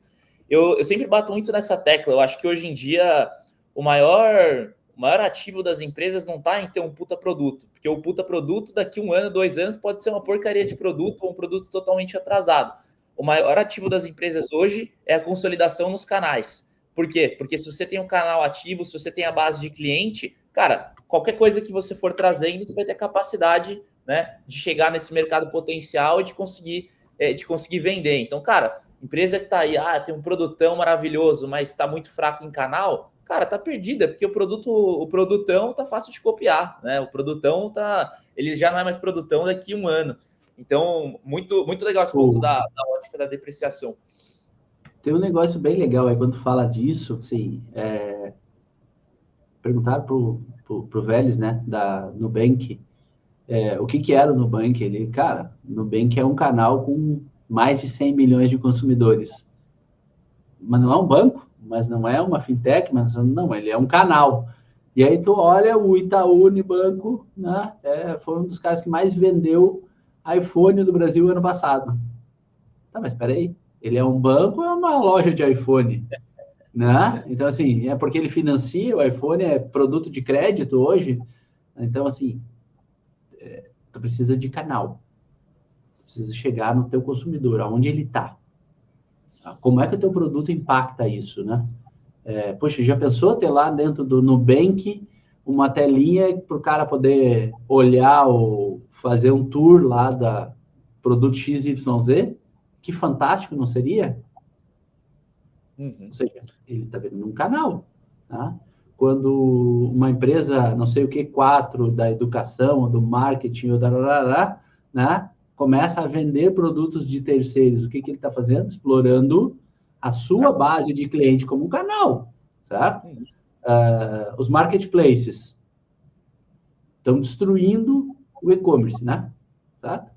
Eu sempre bato muito nessa tecla. Eu acho que hoje em dia o maior ativo das empresas não está em ter um puta produto, porque o puta produto daqui 1 ano, 2 anos pode ser uma porcaria de produto ou um produto totalmente atrasado. O maior ativo das empresas hoje é a consolidação nos canais. Por quê? Porque se você tem um canal ativo, se você tem a base de cliente, cara, qualquer coisa que você for trazendo, você vai ter capacidade, né, de chegar nesse mercado potencial e de conseguir vender. Então, cara, empresa que está aí, tem um produtão maravilhoso, mas está muito fraco em canal, cara, tá perdida, porque o produtão tá fácil de copiar, né? O produtão ele já não é mais produtão daqui a 1 ano. Então, muito, muito legal esse ponto da ótica da depreciação. Tem um negócio bem legal aí, quando fala disso, assim, perguntaram pro Vélez, né, da Nubank, o que era o Nubank? Ele, cara, Nubank é um canal com mais de 100 milhões de consumidores. Mas não é um banco, mas não é uma fintech, mas não, ele é um canal. E aí tu olha o Itaú Unibanco, né, foi um dos caras que mais vendeu iPhone no Brasil ano passado. Tá, mas espera aí, ele é um banco ou é uma loja de iPhone? Né? Então, assim, é porque ele financia o iPhone, é produto de crédito hoje. Então, assim, tu precisa de canal. Tu precisa chegar no teu consumidor, aonde ele está. Como é que o teu produto impacta isso, né? Poxa, já pensou ter lá dentro do Nubank uma telinha para o cara poder olhar ou fazer um tour lá da produto XYZ? Que fantástico, não seria? Ou seja, ele está vendo um canal. Tá? Quando uma empresa, não sei o que, 4 da educação, ou do marketing, ou da, né, começa a vender produtos de terceiros, o que ele está fazendo? Explorando a sua base de cliente como um canal, certo? Os marketplaces estão destruindo o e-commerce, né? Certo?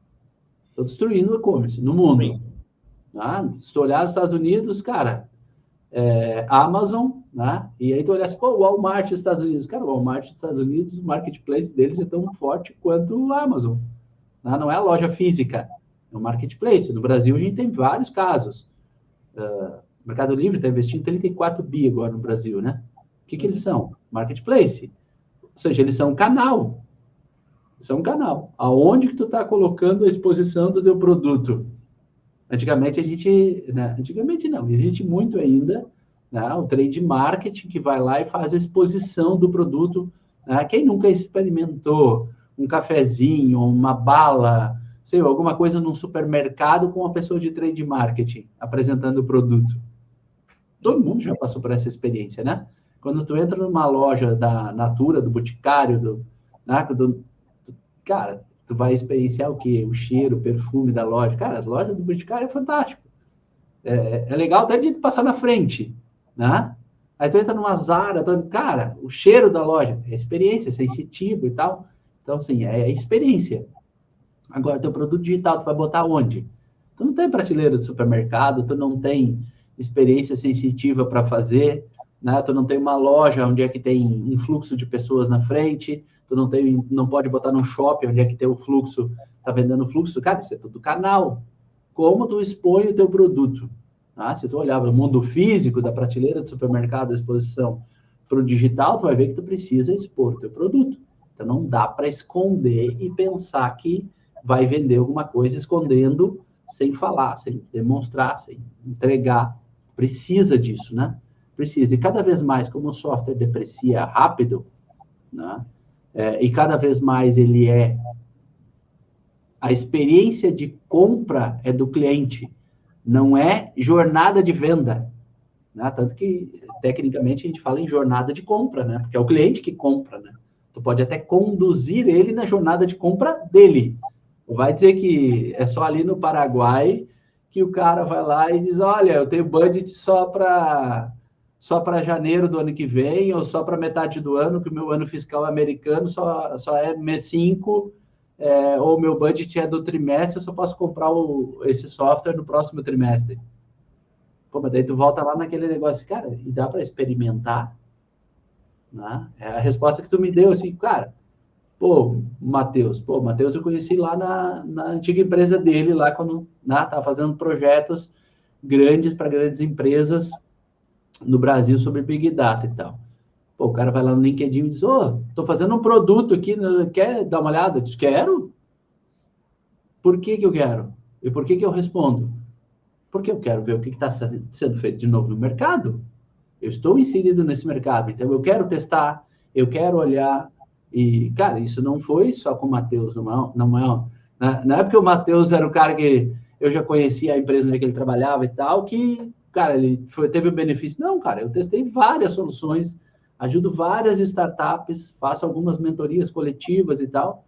Estão destruindo o e-commerce no mundo. Tá? Se tu olhar nos Estados Unidos, cara, Amazon, né? E aí tu olha assim, o Walmart dos Estados Unidos. Cara, o Walmart dos Estados Unidos, o marketplace deles é tão forte quanto o Amazon. Né? Não é a loja física, é o marketplace. No Brasil, a gente tem vários casos. O Mercado Livre está investindo 34 bi agora no Brasil, né? O que eles são? Marketplace. Ou seja, eles são um canal. São um canal. Aonde que tu está colocando a exposição do teu produto? Antigamente antigamente não, existe muito ainda, né, o trade marketing que vai lá e faz a exposição do produto. Né? Quem nunca experimentou um cafezinho, uma bala, sei lá, alguma coisa num supermercado com uma pessoa de trade marketing apresentando o produto? Todo mundo já passou por essa experiência, né? Quando tu entra numa loja da Natura, do Boticário, cara, tu vai experienciar o quê? O cheiro, o perfume da loja. Cara, a loja do Boticário é fantástico. É legal até de passar na frente, né? Aí tu entra numa Zara, cara, o cheiro da loja, é experiência, é sensitivo e tal. Então, assim, é experiência. Agora, teu produto digital, tu vai botar onde? Tu não tem prateleira de supermercado, tu não tem experiência sensitiva para fazer, né? Tu não tem uma loja onde é que tem um fluxo de pessoas na frente, tu não pode botar num shopping onde é que tem o fluxo, tá vendendo fluxo, cara, isso é tudo canal. Como tu expõe o teu produto? Se tu olhar para o mundo físico, da prateleira do supermercado, da exposição para o digital, tu vai ver que tu precisa expor o teu produto. Então, não dá para esconder e pensar que vai vender alguma coisa escondendo, sem falar, sem demonstrar, sem entregar. Precisa disso, né? Precisa. E cada vez mais, como o software deprecia rápido, né? E cada vez mais a experiência de compra é do cliente, não é jornada de venda. Né? Tanto que, tecnicamente, a gente fala em jornada de compra, né? Porque é o cliente que compra, né? Tu pode até conduzir ele na jornada de compra dele. Vai dizer que é só ali no Paraguai que o cara vai lá e diz, olha, eu tenho budget só para janeiro do ano que vem, ou só para metade do ano, que o meu ano fiscal americano só é mês 5, ou meu budget é do trimestre, eu só posso comprar esse software no próximo trimestre. Pô, mas daí tu volta lá naquele negócio, cara, e dá para experimentar? Né? É a resposta que tu me deu, assim, cara, pô, Matheus eu conheci lá na antiga empresa dele, lá quando estava fazendo projetos grandes para grandes empresas no Brasil sobre Big Data e tal. Pô, o cara vai lá no LinkedIn e diz, tô fazendo um produto aqui, quer dar uma olhada? Eu disse, quero. Por que eu quero? E por que eu respondo? Porque eu quero ver o que está sendo feito de novo no mercado. Eu estou inserido nesse mercado, então eu quero testar, eu quero olhar. E, cara, isso não foi só com o Matheus, não é porque o Matheus era o cara que eu já conhecia a empresa onde ele trabalhava e tal, que, cara, teve o benefício. Não, cara, eu testei várias soluções, ajudo várias startups, faço algumas mentorias coletivas e tal,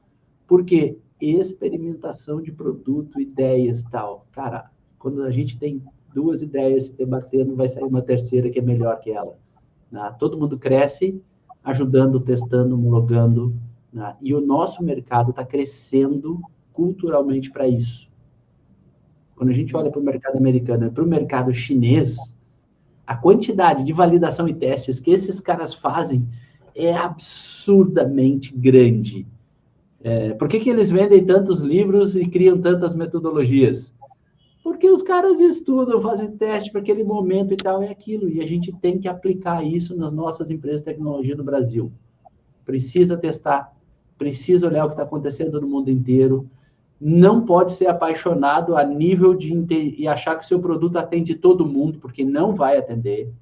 porque experimentação de produto, ideias e tal. Cara, quando a gente tem duas ideias se debatendo, vai sair uma terceira que é melhor que ela. Né? Todo mundo cresce ajudando, testando, homologando. Né? E o nosso mercado está crescendo culturalmente para isso. Quando a gente olha para o mercado americano e para o mercado chinês, a quantidade de validação e testes que esses caras fazem é absurdamente grande. Por que eles vendem tantos livros e criam tantas metodologias? Porque os caras estudam, fazem teste para aquele momento e tal, é aquilo. E a gente tem que aplicar isso nas nossas empresas de tecnologia no Brasil. Precisa testar, precisa olhar o que está acontecendo no mundo inteiro. Não pode ser apaixonado a nível e achar que o seu produto atende todo mundo, porque não vai atender.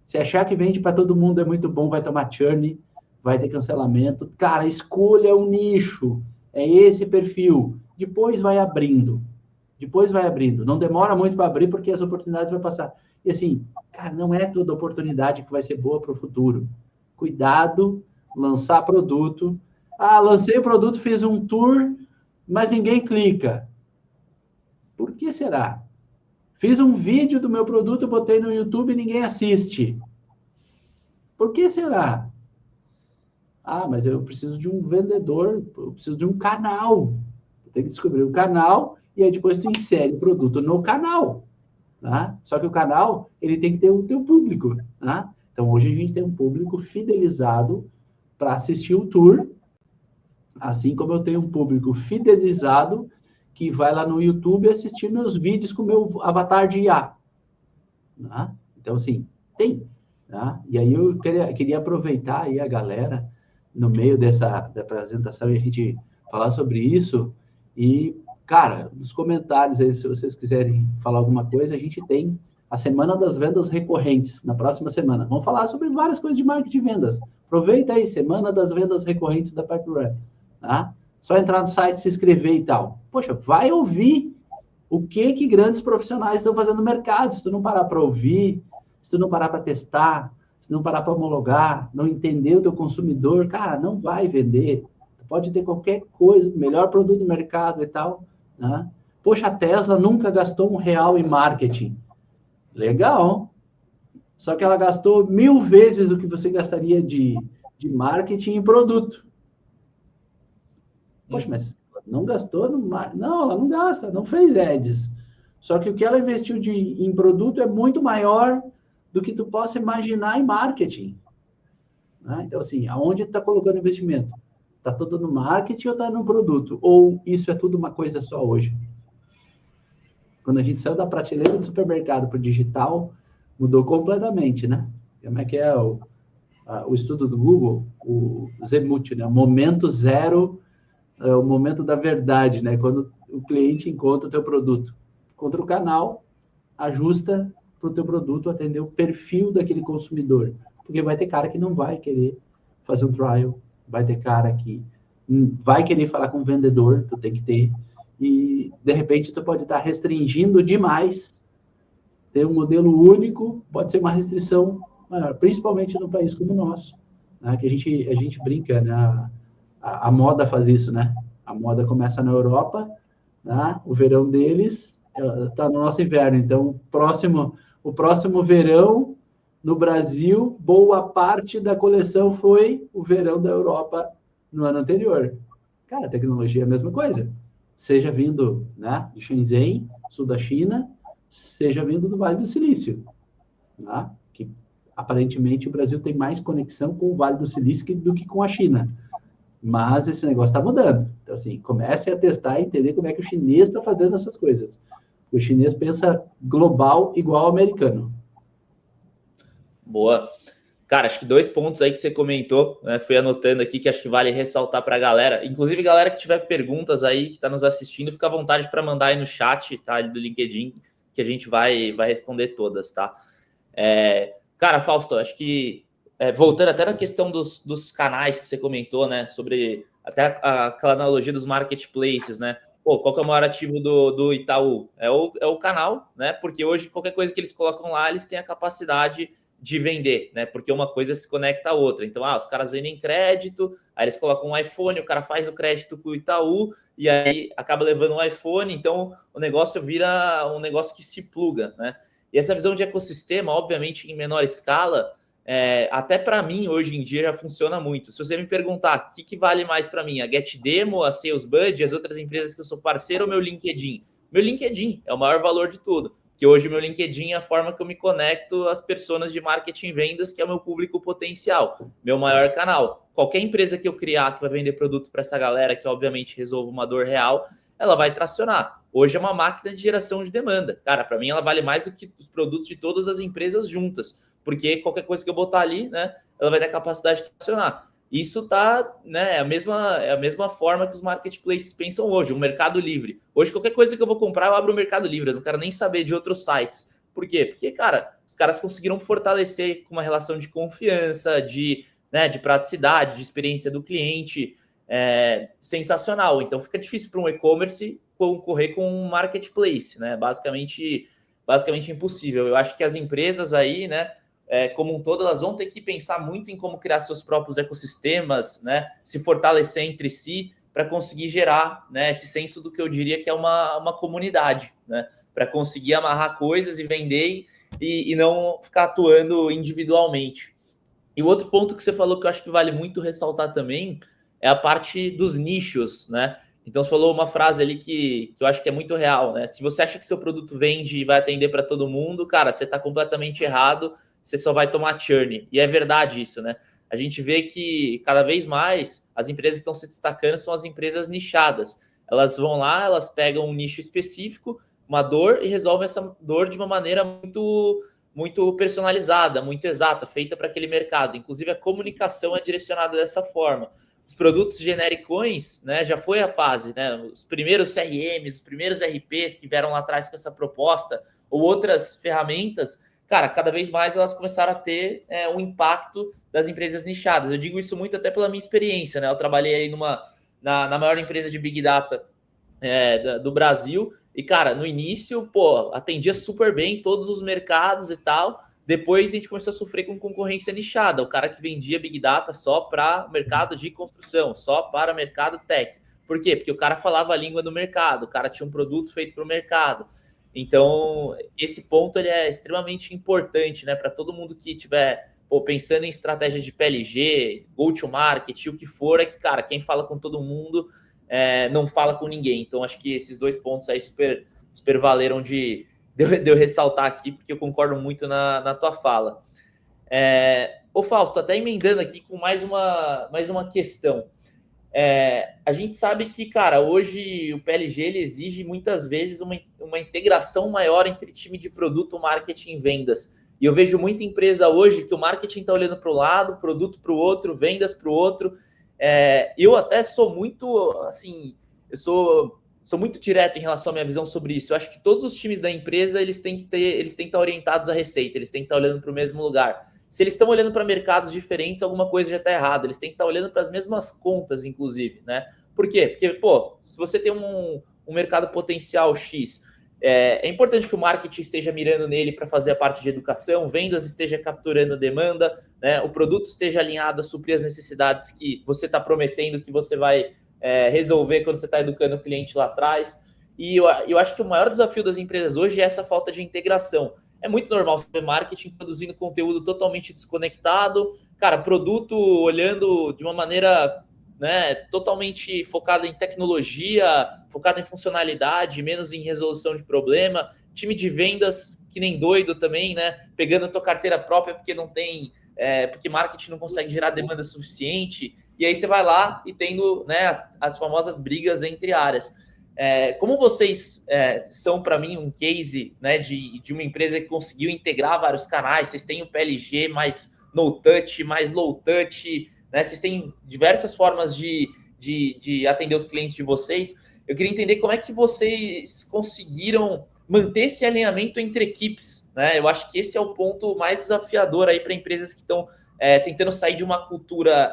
Se achar que vende para todo mundo é muito bom, vai tomar churn, vai ter cancelamento. Cara, escolha um nicho. É esse perfil. Depois vai abrindo. Não demora muito para abrir, porque as oportunidades vão passar. E assim, cara, não é toda oportunidade que vai ser boa para o futuro. Cuidado, lançar produto. Lancei o produto, fiz um tour, mas ninguém clica. Por que será? Fiz um vídeo do meu produto, botei no YouTube e ninguém assiste. Por que será? Mas eu preciso de um vendedor, eu preciso de um canal. Eu tenho que descobrir o canal e aí depois tu insere o produto no canal. Né? Só que o canal, ele tem que ter o teu público. Né? Então, hoje a gente tem um público fidelizado para assistir o tour, assim como eu tenho um público fidelizado que vai lá no YouTube assistir meus vídeos com o meu avatar de IA. Né? Então, assim, tem. Né? E aí eu queria aproveitar aí a galera, no meio da apresentação, e a gente falar sobre isso. E, cara, nos comentários aí, se vocês quiserem falar alguma coisa, a gente tem a Semana das Vendas Recorrentes, na próxima semana. Vamos falar sobre várias coisas de marketing de vendas. Aproveita aí, Semana das Vendas Recorrentes da PipeRun. Tá? Só entrar no site, se inscrever e tal. Poxa, vai ouvir o que grandes profissionais estão fazendo no mercado. Se tu não parar para ouvir, se tu não parar para testar, se não parar para homologar, não entender o teu consumidor, cara, não vai vender. Tu pode ter qualquer coisa, melhor produto do mercado e tal. Né? Poxa, a Tesla nunca gastou R$1 em marketing. Legal. Só que ela gastou 1000 vezes o que você gastaria de marketing em produto. Poxa, mas não gastou no marketing. Não, ela não gasta, não fez ads. Só que o que ela investiu em produto é muito maior do que tu possa imaginar em marketing. Né? Então, assim, aonde tu está colocando investimento? Está tudo no marketing ou está no produto? Ou isso é tudo uma coisa só hoje? Quando a gente saiu da prateleira do supermercado para o digital, mudou completamente, né? Como é que é o estudo do Google? O Zemut, né? Momento zero, o momento da verdade, né? Quando o cliente encontra o teu produto. Encontra o canal, ajusta para o teu produto atender o perfil daquele consumidor. Porque vai ter cara que não vai querer fazer um trial, vai ter cara que vai querer falar com o vendedor, tu tem que ter, e de repente tu pode estar restringindo demais. Ter um modelo único pode ser uma restrição maior, principalmente num país como o nosso, né? Que a gente brinca, né? A moda faz isso, né? A moda começa na Europa, né? O verão deles está no nosso inverno. Então, o próximo verão no Brasil, boa parte da coleção foi o verão da Europa no ano anterior. Cara, a tecnologia é a mesma coisa. Seja vindo, né, de Shenzhen, sul da China, seja vindo do Vale do Silício, né? Que aparentemente o Brasil tem mais conexão com o Vale do Silício do que com a China. Mas esse negócio está mudando. Então, assim, comece a testar e entender como é que o chinês está fazendo essas coisas. O chinês pensa global igual ao americano. Boa. Cara, acho que 2 pontos aí que você comentou, né? Fui anotando aqui que acho que vale ressaltar para a galera. Inclusive, galera que tiver perguntas aí, que está nos assistindo, fica à vontade para mandar aí no chat, tá? Do LinkedIn, que a gente vai responder todas, tá? Cara, Fausto, acho que voltando até na questão dos canais que você comentou, né? Sobre até aquela analogia dos marketplaces, né? Pô, qual que é o maior ativo do Itaú? É o canal, né? Porque hoje qualquer coisa que eles colocam lá, eles têm a capacidade de vender, né? Porque uma coisa se conecta à outra. Então, os caras vendem crédito, aí eles colocam um iPhone, o cara faz o crédito com o Itaú, e aí acaba levando um iPhone, então o negócio vira um negócio que se pluga, né? E essa visão de ecossistema, obviamente, em menor escala, até para mim, hoje em dia, já funciona muito. Se você me perguntar o que vale mais para mim, a GetDemo, a SalesBuddy, as outras empresas que eu sou parceiro ou meu LinkedIn? Meu LinkedIn é o maior valor de tudo. Que hoje o meu LinkedIn é a forma que eu me conecto às pessoas de marketing e vendas, que é o meu público potencial, meu maior canal. Qualquer empresa que eu criar que vai vender produto para essa galera, que obviamente resolve uma dor real, ela vai tracionar. Hoje é uma máquina de geração de demanda. Cara, para mim ela vale mais do que os produtos de todas as empresas juntas, porque qualquer coisa que eu botar ali, né, ela vai ter a capacidade de tracionar. Isso tá, né, é a mesma forma que os marketplaces pensam hoje, o Mercado Livre. Hoje, qualquer coisa que eu vou comprar, eu abro o Mercado Livre, eu não quero nem saber de outros sites. Por quê? Porque, cara, os caras conseguiram fortalecer com uma relação de confiança, de praticidade, de experiência do cliente, sensacional. Então, fica difícil para um e-commerce concorrer com um marketplace, né? Basicamente impossível. Eu acho que as empresas aí, né, como um todo, elas vão ter que pensar muito em como criar seus próprios ecossistemas, né, se fortalecer entre si para conseguir gerar, né, esse senso do que eu diria que é uma comunidade, né, para conseguir amarrar coisas e vender e não ficar atuando individualmente. E o outro ponto que você falou que eu acho que vale muito ressaltar também é a parte dos nichos, né? Então, você falou uma frase ali que eu acho que é muito real, né? Se você acha que seu produto vende e vai atender para todo mundo, cara, você está completamente errado, você só vai tomar churn. E é verdade isso, né? A gente vê que cada vez mais as empresas que estão se destacando são as empresas nichadas. Elas vão lá, elas pegam um nicho específico, uma dor, e resolvem essa dor de uma maneira muito personalizada, muito exata, feita para aquele mercado. Inclusive, a comunicação é direcionada dessa forma. Os produtos genericões, né, já foi a fase, né? Os primeiros CRMs, os primeiros RPs que vieram lá atrás com essa proposta, ou outras ferramentas, cara, cada vez mais elas começaram a ter um impacto das empresas nichadas. Eu digo isso muito até pela minha experiência, né? Eu trabalhei aí na maior empresa de Big Data do Brasil, e, cara, no início, pô, atendia super bem todos os mercados e tal. Depois a gente começou a sofrer com concorrência nichada. O cara que vendia Big Data só para mercado de construção, só para mercado tech. Por quê? Porque o cara falava a língua do mercado, o cara tinha um produto feito para o mercado. Então, esse ponto ele é extremamente importante, né, para todo mundo que estiver pensando em estratégia de PLG, go-to-market, o que for, é que, cara, quem fala com todo mundo não fala com ninguém. Então, acho que esses 2 pontos aí super valeram de eu ressaltar aqui, porque eu concordo muito na tua fala. Ô, Fausto, até emendando aqui com mais uma questão. A gente sabe que, cara, hoje o PLG ele exige muitas vezes uma integração maior entre time de produto, marketing e vendas. E eu vejo muita empresa hoje que o marketing está olhando para um lado, produto para o outro, vendas para o outro. Eu até sou muito, assim, eu sou muito direto em relação à minha visão sobre isso. Eu acho que todos os times da empresa eles têm que estar orientados à receita, eles têm que estar olhando para o mesmo lugar. Se eles estão olhando para mercados diferentes, alguma coisa já está errada. Eles têm que estar olhando para as mesmas contas, inclusive, né? Por quê? Porque, pô, se você tem um mercado potencial X, é importante que o marketing esteja mirando nele para fazer a parte de educação, vendas esteja capturando demanda, né? O produto esteja alinhado a suprir as necessidades que você está prometendo que você vai resolver quando você está educando o cliente lá atrás. E eu acho que o maior desafio das empresas hoje é essa falta de integração. É muito normal você ver marketing produzindo conteúdo totalmente desconectado, cara, produto olhando de uma maneira né, totalmente focada em tecnologia, focada em funcionalidade, menos em resolução de problema, time de vendas que nem doido também, né, pegando a tua carteira própria porque não tem, porque marketing não consegue gerar demanda suficiente, e aí você vai lá e tendo, né, as famosas brigas entre áreas. Como vocês são, para mim, um case, né, de uma empresa que conseguiu integrar vários canais, vocês têm o PLG mais no-touch, mais low-touch, né, vocês têm diversas formas de atender os clientes de vocês. Eu queria entender como é que vocês conseguiram manter esse alinhamento entre equipes, né? Eu acho que esse é o ponto mais desafiador aí para empresas que estão tentando sair de uma cultura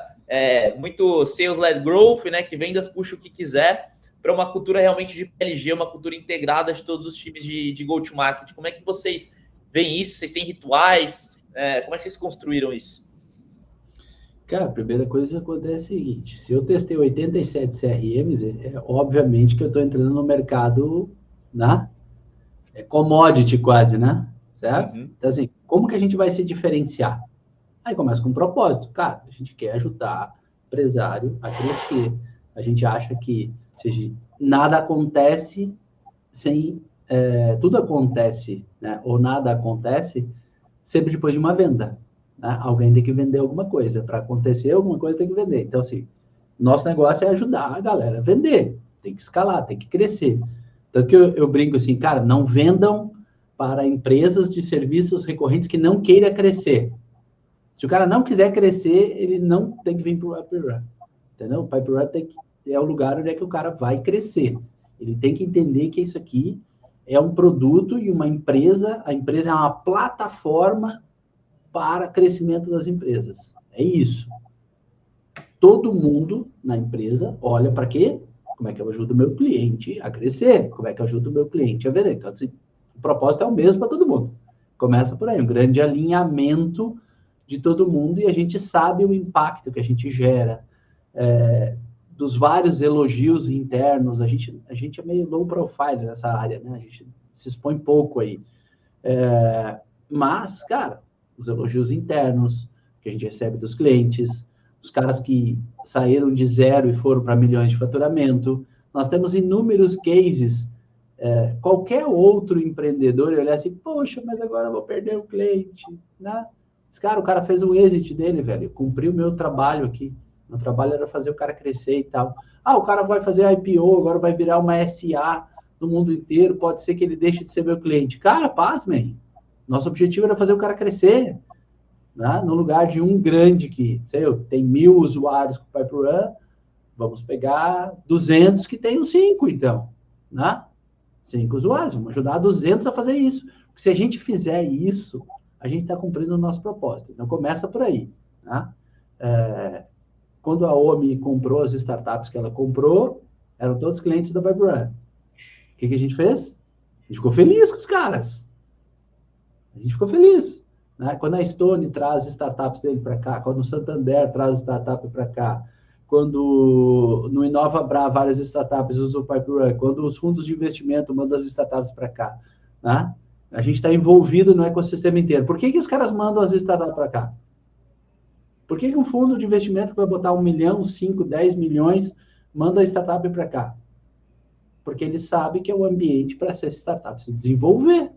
muito sales-led growth, né, que vendas puxa o que quiser, para uma cultura realmente de PLG, uma cultura integrada de todos os times de go-to-market. Como é que vocês veem isso? Vocês têm rituais? Como é que vocês construíram isso? Cara, a primeira coisa que acontece é a seguinte, se eu testei 87 CRMs, obviamente que eu estou entrando no mercado, né? Commodity quase, né? Certo? Uhum. Então, assim, como que a gente vai se diferenciar? Aí começa com um propósito. Cara, a gente quer ajudar o empresário a crescer. A gente acha que nada acontece sem... tudo acontece, né? Ou nada acontece sempre depois de uma venda. Né? Alguém tem que vender alguma coisa. Para acontecer alguma coisa, tem que vender. Então, assim, nosso negócio é ajudar a galera a vender. Tem que escalar, tem que crescer. Tanto que eu brinco assim, cara, não vendam para empresas de serviços recorrentes que não queira crescer. Se o cara não quiser crescer, ele não tem que vir para o PipeRun. Entendeu? O PipeRun é o lugar onde é que o cara vai crescer. Ele tem que entender que isso aqui é um produto e uma empresa, a empresa é uma plataforma para crescimento das empresas. É isso. Todo mundo na empresa olha para quê? Como é que eu ajudo o meu cliente a crescer? Como é que eu ajudo o meu cliente a vender? Então, assim, o propósito é o mesmo para todo mundo. Começa por aí, um grande alinhamento de todo mundo, e a gente sabe o impacto que a gente gera, dos vários elogios internos. A gente é meio low profile nessa área, né? A gente se expõe pouco aí. Mas, cara, os elogios internos que a gente recebe dos clientes, os caras que saíram de zero e foram para milhões de faturamento. Nós temos inúmeros cases. Qualquer outro empreendedor olhar assim, poxa, mas agora eu vou perder o cliente, né? O cara fez um exit dele, velho, cumpriu o meu trabalho aqui. Meu trabalho era fazer o cara crescer e tal. O cara vai fazer IPO, agora vai virar uma SA no mundo inteiro, pode ser que ele deixe de ser meu cliente. Cara, pasmem. Nosso objetivo era fazer o cara crescer, né? No lugar de um grande que, tem 1.000 usuários com o PipeRun, vamos pegar 200 que tem os 5, então, né? 5 usuários, vamos ajudar 200 a fazer isso. Porque se a gente fizer isso, a gente está cumprindo o nosso propósito. Então, começa por aí, né? Quando a OMI comprou as startups que ela comprou, eram todos clientes da PipeRun. O que a gente fez? A gente ficou feliz com os caras. A gente ficou feliz. Né? Quando a Stone traz startups dele para cá, quando o Santander traz startup para cá, quando no Inova Bra várias startups usam o PipeRun, quando os fundos de investimento mandam as startups para cá, né? A gente está envolvido no ecossistema inteiro. Por que os caras mandam as startups para cá? Por que um fundo de investimento que vai botar 1 milhão, 5, 10 milhões, manda a startup para cá? Porque ele sabe que é o ambiente para essa startup se desenvolver.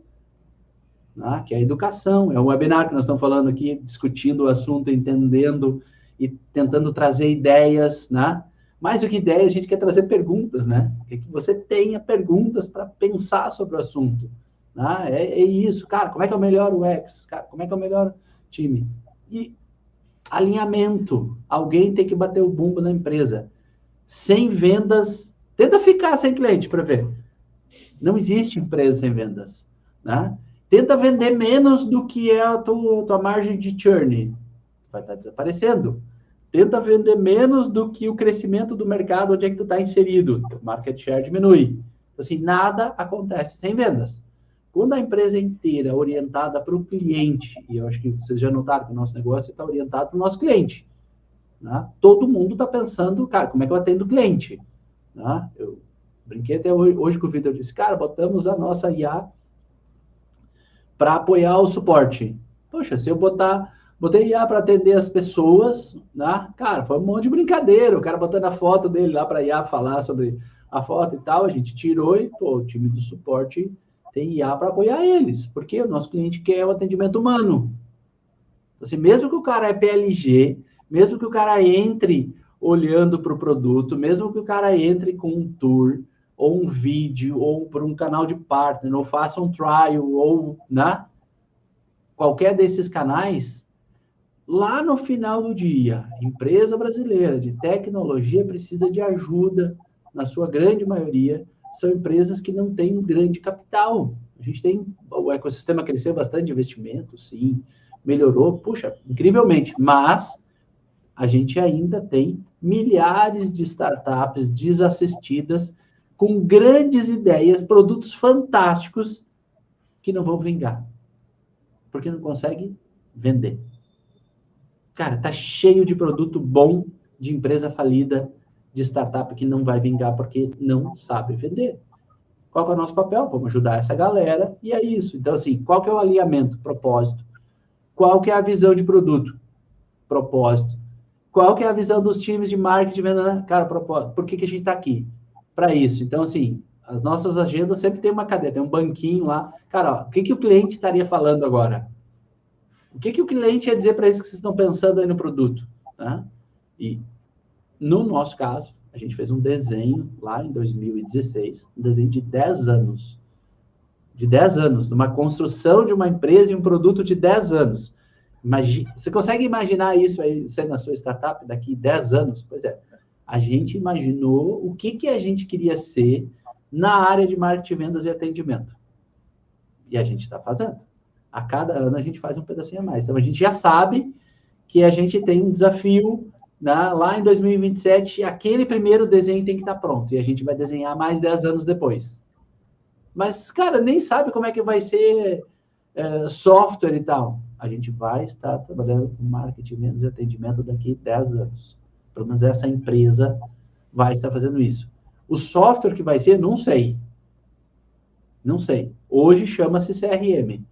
Né? Que é a educação, é um webinar que nós estamos falando aqui, discutindo o assunto, entendendo e tentando trazer ideias, né? Mais do que ideias, a gente quer trazer perguntas, né? Que você tenha perguntas para pensar sobre o assunto. Né? É isso, cara, como é que eu melhoro o X? Cara, como é que eu melhoro o time? E alinhamento, alguém tem que bater o bumbo na empresa. Sem vendas, tenta ficar sem cliente para ver. Não existe empresa sem vendas, né? Tenta vender menos do que é a tua margem de churn. Vai estar desaparecendo. Tenta vender menos do que o crescimento do mercado onde é que tu está inserido. O market share diminui. Assim, nada acontece sem vendas. Quando a empresa inteira é orientada para o cliente, e eu acho que vocês já notaram que o nosso negócio está orientado para o nosso cliente, né? Todo mundo está pensando, cara, como é que eu atendo o cliente? Né? Eu brinquei até hoje com o Vitor, eu disse, cara, botamos a nossa IA para apoiar o suporte. Poxa, se eu botar Botei IA para atender as pessoas, né? Cara, foi um monte de brincadeira. O cara botando a foto dele lá para IA falar sobre a foto e tal. A gente tirou e, pô, o time do suporte tem IA para apoiar eles. Porque o nosso cliente quer o atendimento humano. Assim, mesmo que o cara é PLG, mesmo que o cara entre olhando para o produto, mesmo que o cara entre com um tour, ou um vídeo, ou por um canal de partner, ou faça um trial, ou, né? Qualquer desses canais, lá no final do dia, empresa brasileira de tecnologia precisa de ajuda, na sua grande maioria, são empresas que não têm um grande capital. A gente tem, o ecossistema cresceu bastante, investimento, sim, melhorou, puxa, incrivelmente, mas a gente ainda tem milhares de startups desassistidas com grandes ideias, produtos fantásticos que não vão vingar, porque não consegue vender. Cara, tá cheio de produto bom, de empresa falida, de startup que não vai vingar porque não sabe vender. Qual que é o nosso papel? Vamos ajudar essa galera e é isso. Então, assim, qual que é o alinhamento? Propósito. Qual que é a visão de produto? Propósito. Qual que é a visão dos times de marketing? Cara, propósito. Por que a gente está aqui? Para isso. Então, assim, as nossas agendas sempre tem uma cadeia, tem um banquinho lá. Cara, ó, o que o cliente estaria falando agora? O que o cliente ia dizer para isso que vocês estão pensando aí no produto? Tá? E, no nosso caso, a gente fez um desenho lá em 2016, um desenho de 10 anos. De 10 anos, numa construção de uma empresa e um produto de 10 anos. Você consegue imaginar isso aí sendo na sua startup daqui 10 anos? Pois é. A gente imaginou o que a gente queria ser na área de marketing, vendas e atendimento. E a gente está fazendo. A cada ano a gente faz um pedacinho a mais. Então a gente já sabe que a gente tem um desafio, né? Lá em 2027, aquele primeiro desenho tem que estar pronto. E a gente vai desenhar mais 10 anos depois. Mas, cara, nem sabe como é que vai ser software e tal. A gente vai estar trabalhando com marketing, vendas e atendimento daqui 10 anos. Pelo menos essa empresa vai estar fazendo isso. O software que vai ser, não sei. Não sei. Hoje chama-se CRM.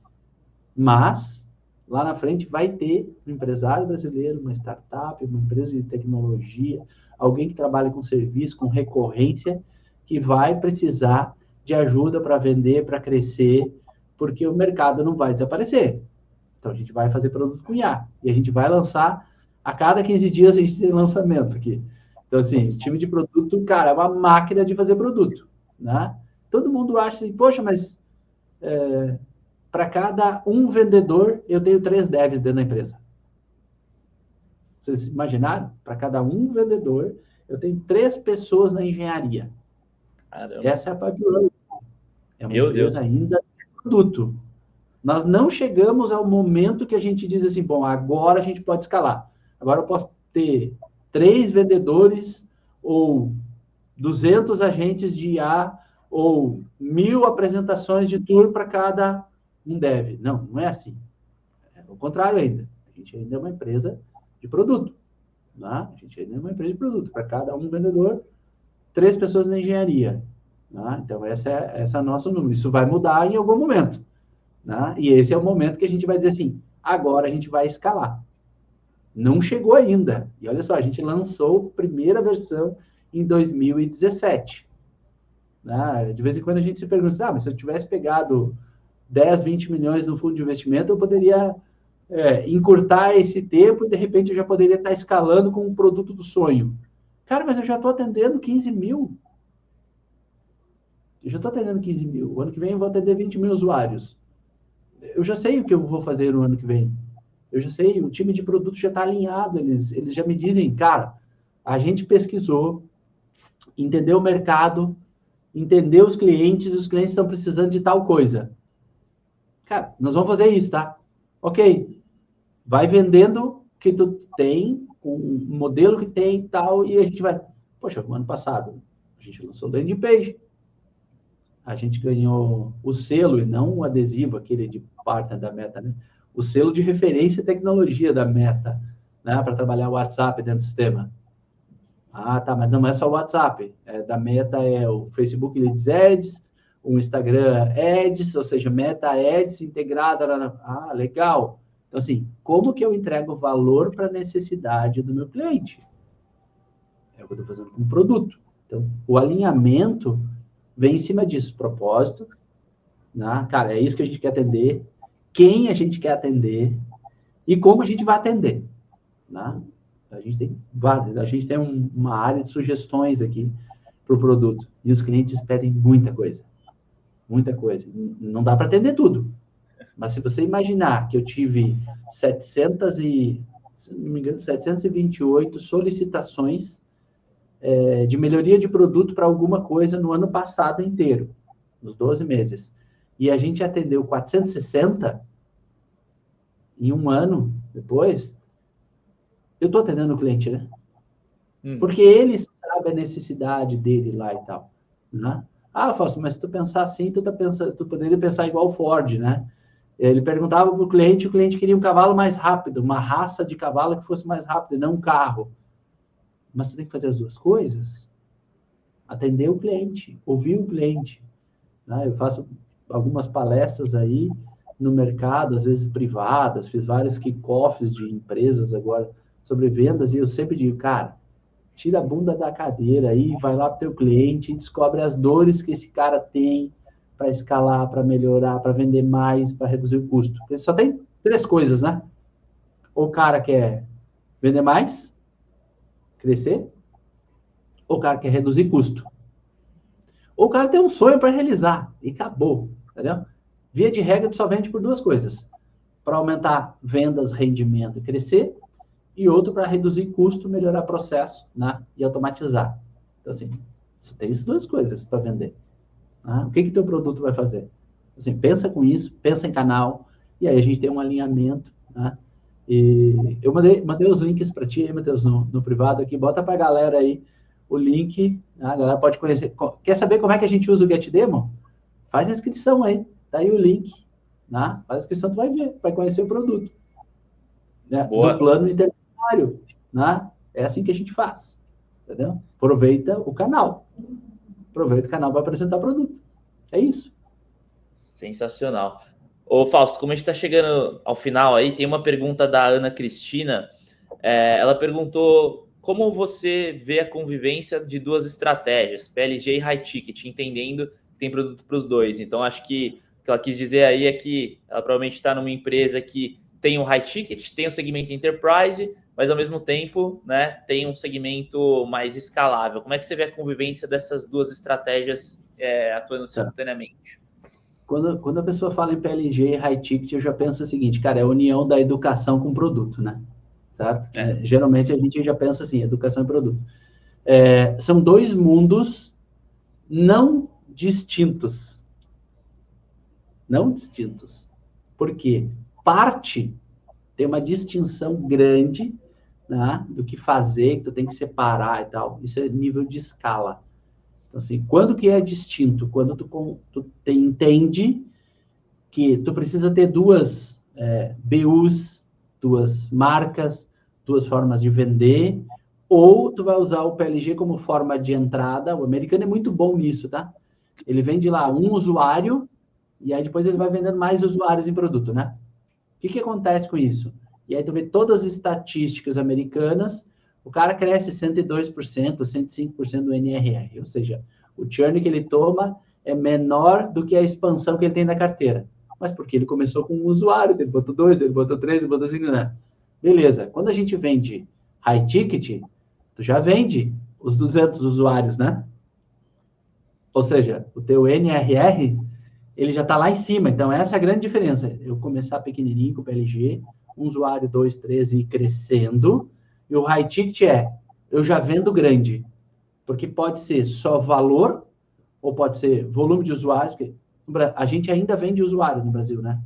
Mas, lá na frente, vai ter um empresário brasileiro, uma startup, uma empresa de tecnologia, alguém que trabalha com serviço, com recorrência, que vai precisar de ajuda para vender, para crescer, porque o mercado não vai desaparecer. Então, a gente vai fazer produto com IA. E a gente vai lançar, a cada 15 dias a gente tem lançamento aqui. Então, assim, time de produto, cara, é uma máquina de fazer produto, né? Todo mundo acha assim, poxa, mas para cada um vendedor, eu tenho 3 devs dentro da empresa. Vocês imaginaram? Para cada um vendedor, eu tenho 3 pessoas na engenharia. Caramba. Essa é a pipeline. É uma Meu empresa Deus. ainda de produto. Nós não chegamos ao momento que a gente diz assim, bom, agora a gente pode escalar. Agora eu posso ter 3 vendedores ou 200 agentes de IA ou 1.000 apresentações de tour para cada um dev. Não, não é assim. É o contrário ainda. A gente ainda é uma empresa de produto. Né? A gente ainda é uma empresa de produto. Para cada um vendedor, 3 pessoas na engenharia. Né? Então, essa é o nosso número. Isso vai mudar em algum momento. Né? E esse é o momento que a gente vai dizer assim, agora a gente vai escalar. Não chegou ainda. E olha só, a gente lançou a primeira versão em 2017. Né? De vez em quando a gente se pergunta, mas se eu tivesse pegado 10, 20 milhões no fundo de investimento, eu poderia encurtar esse tempo e, de repente, eu já poderia estar escalando com um produto do sonho. Cara, mas eu já estou atendendo 15 mil. Eu já estou atendendo 15 mil. O ano que vem eu vou atender 20 mil usuários. Eu já sei o que eu vou fazer no ano que vem. Eu já sei, o time de produto já está alinhado. Eles já me dizem, cara, a gente pesquisou, entendeu o mercado, entendeu os clientes estão precisando de tal coisa. Cara, nós vamos fazer isso, tá? Ok. Vai vendendo o que tu tem, o modelo que tem e tal, e a gente vai... Poxa, no ano passado, a gente lançou o landing page, a gente ganhou o selo, e não o adesivo, aquele de partner da Meta, né? O selo de referência e tecnologia da Meta, né? Para trabalhar o WhatsApp dentro do sistema. Ah, tá, mas não é só o WhatsApp. Da Meta é o Facebook Leads Ads, o Instagram Ads, ou seja, Meta Ads integrada lá na... Ah, legal. Então, assim, como que eu entrego valor para a necessidade do meu cliente? É o que eu estou fazendo com o produto. Então, o alinhamento vem em cima disso, propósito, né? Cara, é isso que a gente quer atender, quem a gente quer atender e como a gente vai atender, né? A gente tem uma área de sugestões aqui para o produto e os clientes pedem muita coisa, muita coisa. Não dá para atender tudo, mas se você imaginar que eu tive 728 solicitações de melhoria de produto para alguma coisa no ano passado inteiro, nos 12 meses, e a gente atendeu 460 em um ano depois, eu estou atendendo o cliente, né? Porque ele sabe a necessidade dele lá e tal, né? Ah, Fausto, mas se tu pensar assim, tu poderia pensar igual o Ford, né? Ele perguntava para o cliente queria um cavalo mais rápido, uma raça de cavalo que fosse mais rápido, e não um carro. Mas tu tem que fazer as duas coisas. Atender o cliente, ouvir o cliente. Né? Eu faço algumas palestras aí no mercado, às vezes privadas, fiz vários kickoffs de empresas agora sobre vendas, e eu sempre digo, cara, tira a bunda da cadeira aí, vai lá para o teu cliente e descobre as dores que esse cara tem para escalar, para melhorar, para vender mais, para reduzir o custo. Porque só tem 3 coisas, né? Ou o cara quer vender mais, crescer, ou o cara quer reduzir custo. Ou o cara tem um sonho para realizar e acabou, entendeu? Via de regra, tu só vende por 2 coisas. Para aumentar vendas, rendimento e crescer, e outro para reduzir custo, melhorar processo, né? E automatizar. Então, assim, você tem essas 2 coisas para vender. Né? O que teu produto vai fazer? Assim, pensa com isso, pensa em canal, e aí a gente tem um alinhamento, né? E eu mandei os links para ti aí, Matheus, no privado aqui, bota para a galera aí o link, né? A galera pode conhecer. Quer saber como é que a gente usa o GetDemo? Faz a inscrição aí, tá aí o link, né? Faz a inscrição, tu vai ver, vai conhecer o produto. Né? Do plano intermediário, né? É assim que a gente faz, entendeu? Aproveita o canal para apresentar o produto. É isso. Sensacional. Ô, Fausto, como a gente está chegando ao final aí, tem uma pergunta da Ana Cristina. Ela perguntou como você vê a convivência de 2 estratégias, PLG e High Ticket, entendendo que tem produto para os dois. Então, acho que o que ela quis dizer aí é que ela provavelmente está numa empresa que tem um High Ticket, tem um segmento Enterprise, mas ao mesmo tempo, né, tem um segmento mais escalável. Como é que você vê a convivência dessas 2 estratégias atuando simultaneamente? Quando a pessoa fala em PLG e High Ticket, eu já penso o seguinte, cara, é a união da educação com o produto, né? Certo? Geralmente a gente já pensa assim, educação e produto. São 2 mundos não distintos. Não distintos. Por quê? Parte tem uma distinção grande, né, do que fazer, que tu tem que separar e tal. Isso é nível de escala. Então, assim, quando que é distinto? Quando tu entende que tu precisa ter 2 BUs, 2 marcas, 2 formas de vender, ou tu vai usar o PLG como forma de entrada. O americano é muito bom nisso, tá? Ele vende lá um usuário, e aí depois ele vai vendendo mais usuários em produto, né? O que acontece com isso? E aí tu vê todas as estatísticas americanas, o cara cresce 102%, 105% do NRR, ou seja, o churn que ele toma é menor do que a expansão que ele tem na carteira. Mas porque ele começou com um usuário, ele botou 2, ele botou 3, ele botou 5, né? Beleza. Quando a gente vende high ticket, tu já vende os 200 usuários, né? Ou seja, o teu NRR, ele já está lá em cima. Então, essa é a grande diferença. Eu começar pequenininho com o PLG, um usuário, 2, 3 e ir crescendo. E o high ticket eu já vendo grande. Porque pode ser só valor, ou pode ser volume de usuários. A gente ainda vende usuário no Brasil, né?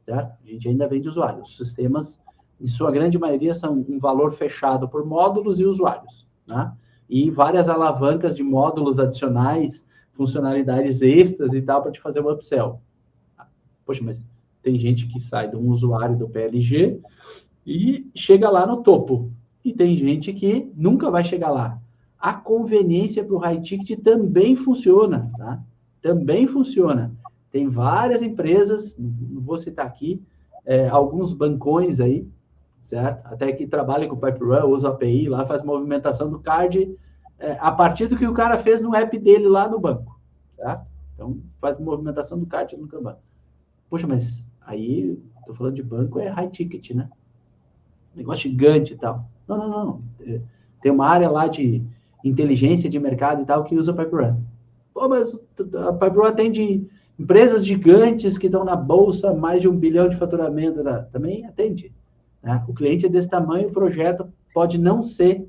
Certo? A gente ainda vende usuário. Os sistemas, em sua grande maioria, são um valor fechado por módulos e usuários, né? E várias alavancas de módulos adicionais, funcionalidades extras e tal, para te fazer um upsell. Poxa, mas tem gente que sai de um usuário do PLG e chega lá no topo. E tem gente que nunca vai chegar lá. A conveniência para o high ticket também funciona, tá? Também funciona. Tem várias empresas, não vou citar aqui, alguns bancões aí, certo? Até que trabalha com o PipeRun, usa a API lá, faz movimentação do card a partir do que o cara fez no app dele lá no banco, certo? Então, faz movimentação do card no Kanban. Poxa, mas aí, tô falando de banco, é high ticket, né? Negócio gigante e tal. Não, não, não. Tem uma área lá de inteligência de mercado e tal que usa PipeRun. Pô, mas a PipeRun atende empresas gigantes que estão na bolsa, mais de 1 bilhão de faturamento. Né? Também atende. Né? O cliente é desse tamanho, o projeto pode não ser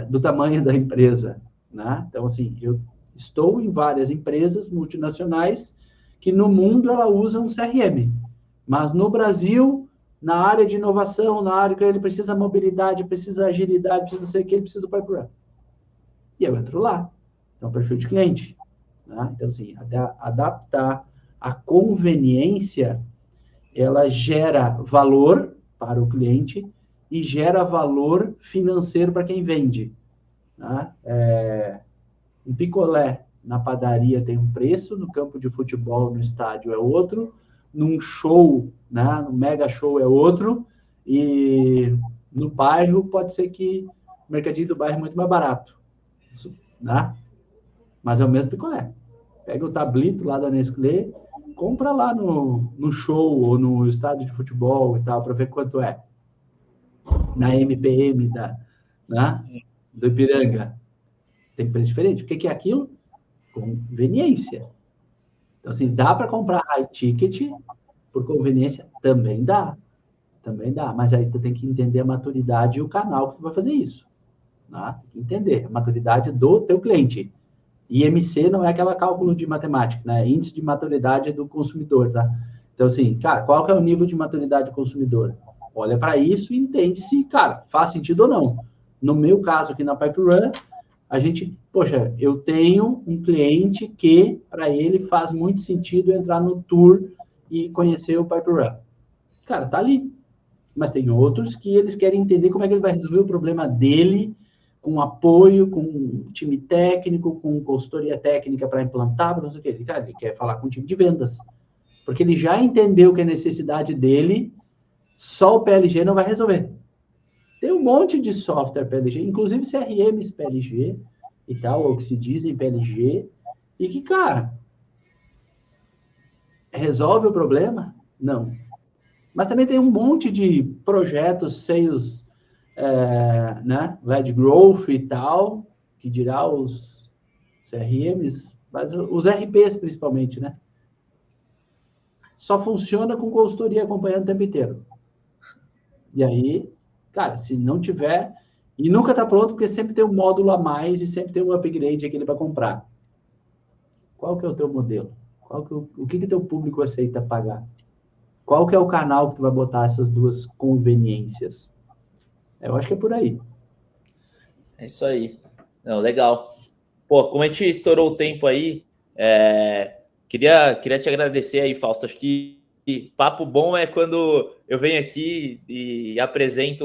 do tamanho da empresa. Né? Então, assim, eu estou em várias empresas multinacionais que no mundo ela usa um CRM. Mas no Brasil, na área de inovação, na área que ele precisa mobilidade, precisa agilidade, precisa não sei o que, ele precisa do PipeRun. E eu entro lá. Então, perfil de cliente. Né? Então, assim, adaptar a conveniência, ela gera valor para o cliente e gera valor financeiro para quem vende. Né? Um picolé na padaria tem um preço, no campo de futebol, no estádio é outro, num show, né, no mega show é outro, e no bairro pode ser que o mercadinho do bairro é muito mais barato. Isso, né? Mas é o mesmo picolé. Pega o tablito lá da Nestlé, compra lá no show ou no estádio de futebol e tal, para ver quanto é. Na MPM né, do Ipiranga. Tem preço diferente. O que é aquilo? Conveniência. Então, assim, dá para comprar high ticket por conveniência? Também dá. Também dá. Mas aí tu tem que entender a maturidade e o canal que tu vai fazer isso. Né? Tem que entender a maturidade do teu cliente. IMC não é aquela cálculo de matemática, né? Índice de maturidade do consumidor, tá? Então, assim, cara, qual que é o nível de maturidade do consumidor? Olha para isso e entende se, cara, faz sentido ou não. No meu caso aqui na PipeRun, a gente, poxa, eu tenho um cliente que, para ele, faz muito sentido entrar no tour e conhecer o PipeRun. Cara, tá ali. Mas tem outros que eles querem entender como é que ele vai resolver o problema dele, com apoio, com um time técnico, com consultoria técnica para implantar, não sei o quê. Cara, ele quer falar com o time de vendas. Porque ele já entendeu que a necessidade dele, só o PLG não vai resolver. Tem um monte de software PLG, inclusive CRMs PLG e tal, ou que se dizem PLG, e que, cara, resolve o problema? Não. Mas também tem um monte de projetos, sales, né, led growth e tal, que dirá os CRMs, mas os RPs principalmente, né? Só funciona com consultoria acompanhando o tempo inteiro. E aí, cara, se não tiver, e nunca está pronto, porque sempre tem um módulo a mais e sempre tem um upgrade aquele para comprar. Qual que é o teu modelo? O que teu público aceita pagar? Qual que é o canal que tu vai botar essas duas conveniências? Eu acho que é por aí. É isso aí. Não, legal. Pô, como a gente estourou o tempo aí, queria te agradecer aí, Fausto. Acho que papo bom é quando eu venho aqui e apresento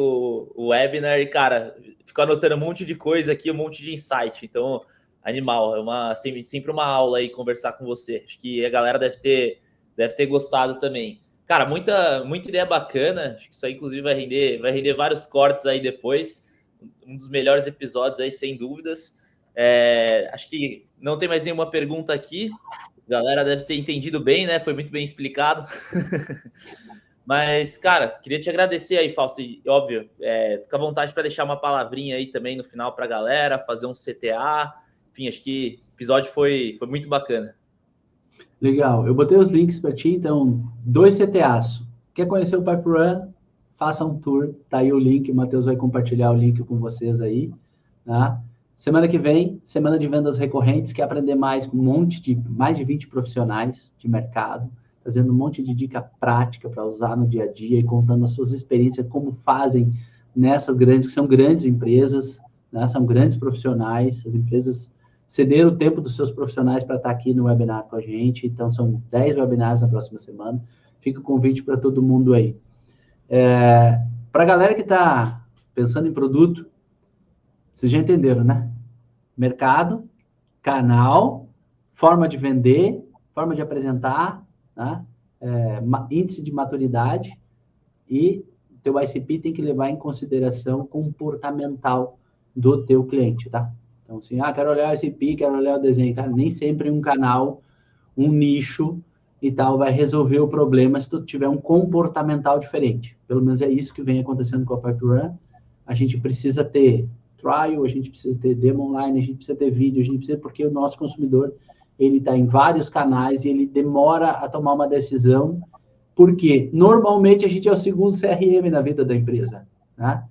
o webinar e, cara, fico anotando um monte de coisa aqui, um monte de insight. Então, animal, sempre uma aula aí conversar com você. Acho que a galera deve ter gostado também. Cara, muita ideia bacana. Acho que isso aí, inclusive, vai render vários cortes aí depois. Um dos melhores episódios aí, sem dúvidas. Acho que não tem mais nenhuma pergunta aqui. A galera deve ter entendido bem, né? Foi muito bem explicado. Mas, cara, queria te agradecer aí, Fausto. E, óbvio, fica à vontade para deixar uma palavrinha aí também no final para a galera, fazer um CTA. Enfim, acho que o episódio foi muito bacana. Legal. Eu botei os links para ti, então, 2 CTAs. Quer conhecer o PipeRun? Faça um tour. Tá aí o link, o Matheus vai compartilhar o link com vocês aí. Tá? Semana que vem, semana de vendas recorrentes, quer aprender mais com mais de 20 profissionais de mercado, trazendo um monte de dica prática para usar no dia a dia e contando as suas experiências, como fazem nessas grandes, que são grandes empresas, né? São grandes profissionais, as empresas cederam o tempo dos seus profissionais para estar aqui no webinar com a gente, então são 10 webinars na próxima semana, fica o convite para todo mundo aí. Para a galera que está pensando em produto, vocês já entenderam, né? Mercado, canal, forma de vender, forma de apresentar, né? índice de maturidade, e teu ICP tem que levar em consideração comportamental do teu cliente, tá? Então, assim, quero olhar o ICP, quero olhar o desenho. Cara, nem sempre um canal, um nicho e tal vai resolver o problema se tu tiver um comportamental diferente. Pelo menos é isso que vem acontecendo com a PipeRun. A gente precisa ter trial, a gente precisa ter demo online, a gente precisa ter vídeo, a gente precisa, porque o nosso consumidor, ele está em vários canais e ele demora a tomar uma decisão, porque normalmente a gente é o segundo CRM na vida da empresa, né?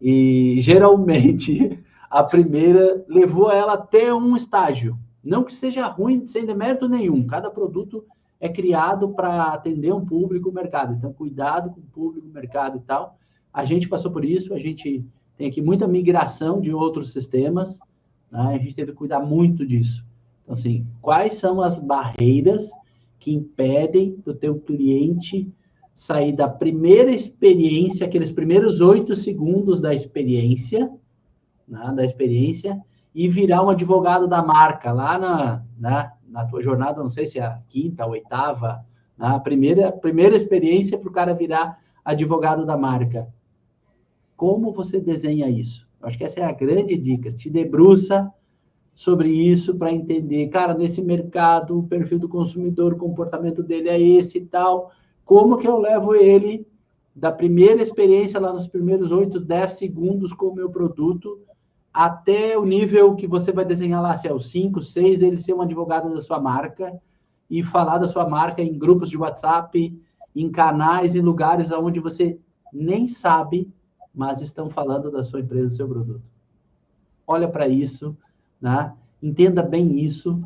E geralmente a primeira levou ela até um estágio. Não que seja ruim, sem demérito nenhum. Cada produto é criado para atender um público, um mercado. Então, cuidado com o público, mercado e tal. A gente passou por isso, a gente tem aqui muita migração de outros sistemas, né? A gente teve que cuidar muito disso. Então, assim, quais são as barreiras que impedem do teu cliente sair da primeira experiência, aqueles primeiros 8 segundos da experiência, né, e virar um advogado da marca lá na tua jornada, não sei se é a quinta, a oitava, né, a primeira experiência para o cara virar advogado da marca. Como você desenha isso? Eu acho que essa é a grande dica. Te debruça sobre isso para entender, cara, nesse mercado, o perfil do consumidor, o comportamento dele é esse e tal. Como que eu levo ele da primeira experiência, lá nos primeiros 8, 10 segundos com o meu produto, até o nível que você vai desenhar lá, se é o 5, 6, ele ser um advogado da sua marca e falar da sua marca em grupos de WhatsApp, em canais, em lugares onde você nem sabe, mas estão falando da sua empresa, do seu produto. Olha para isso, né? Entenda bem isso,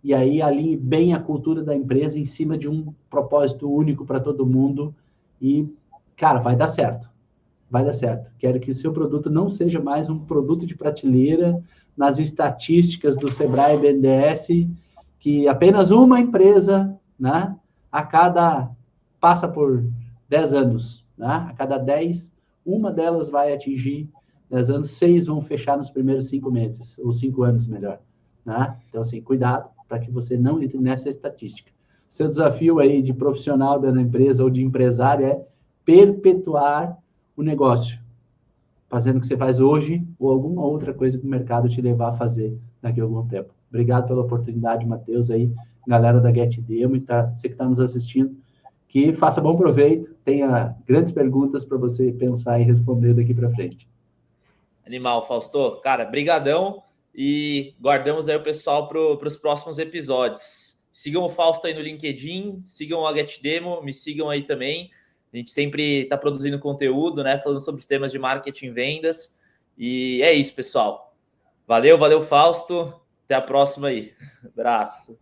e aí alinhe bem a cultura da empresa em cima de um propósito único para todo mundo, e, cara, vai dar certo. Vai dar certo. Quero que o seu produto não seja mais um produto de prateleira nas estatísticas do Sebrae BNDES, que apenas uma empresa, né, passa por 10 anos, né? A cada 10, uma delas vai atingir 10 anos, 6 vão fechar nos primeiros 5 meses, ou 5 anos, melhor, né? Então, assim, cuidado para que você não entre nessa estatística. Seu desafio aí de profissional da empresa ou de empresário é perpetuar o negócio, fazendo o que você faz hoje ou alguma outra coisa que o mercado te levar a fazer daqui a algum tempo. Obrigado pela oportunidade, Matheus, aí, galera da Get Demo, e você que está nos assistindo, que faça bom proveito, tenha grandes perguntas para você pensar e responder daqui para frente. Animal, Fausto. Cara, brigadão, e guardamos aí o pessoal para os próximos episódios. Sigam o Fausto aí no LinkedIn, sigam a Get Demo, me sigam aí também. A gente sempre está produzindo conteúdo, né? Falando sobre os temas de marketing e vendas. E é isso, pessoal. Valeu, Fausto. Até a próxima aí. Abraço.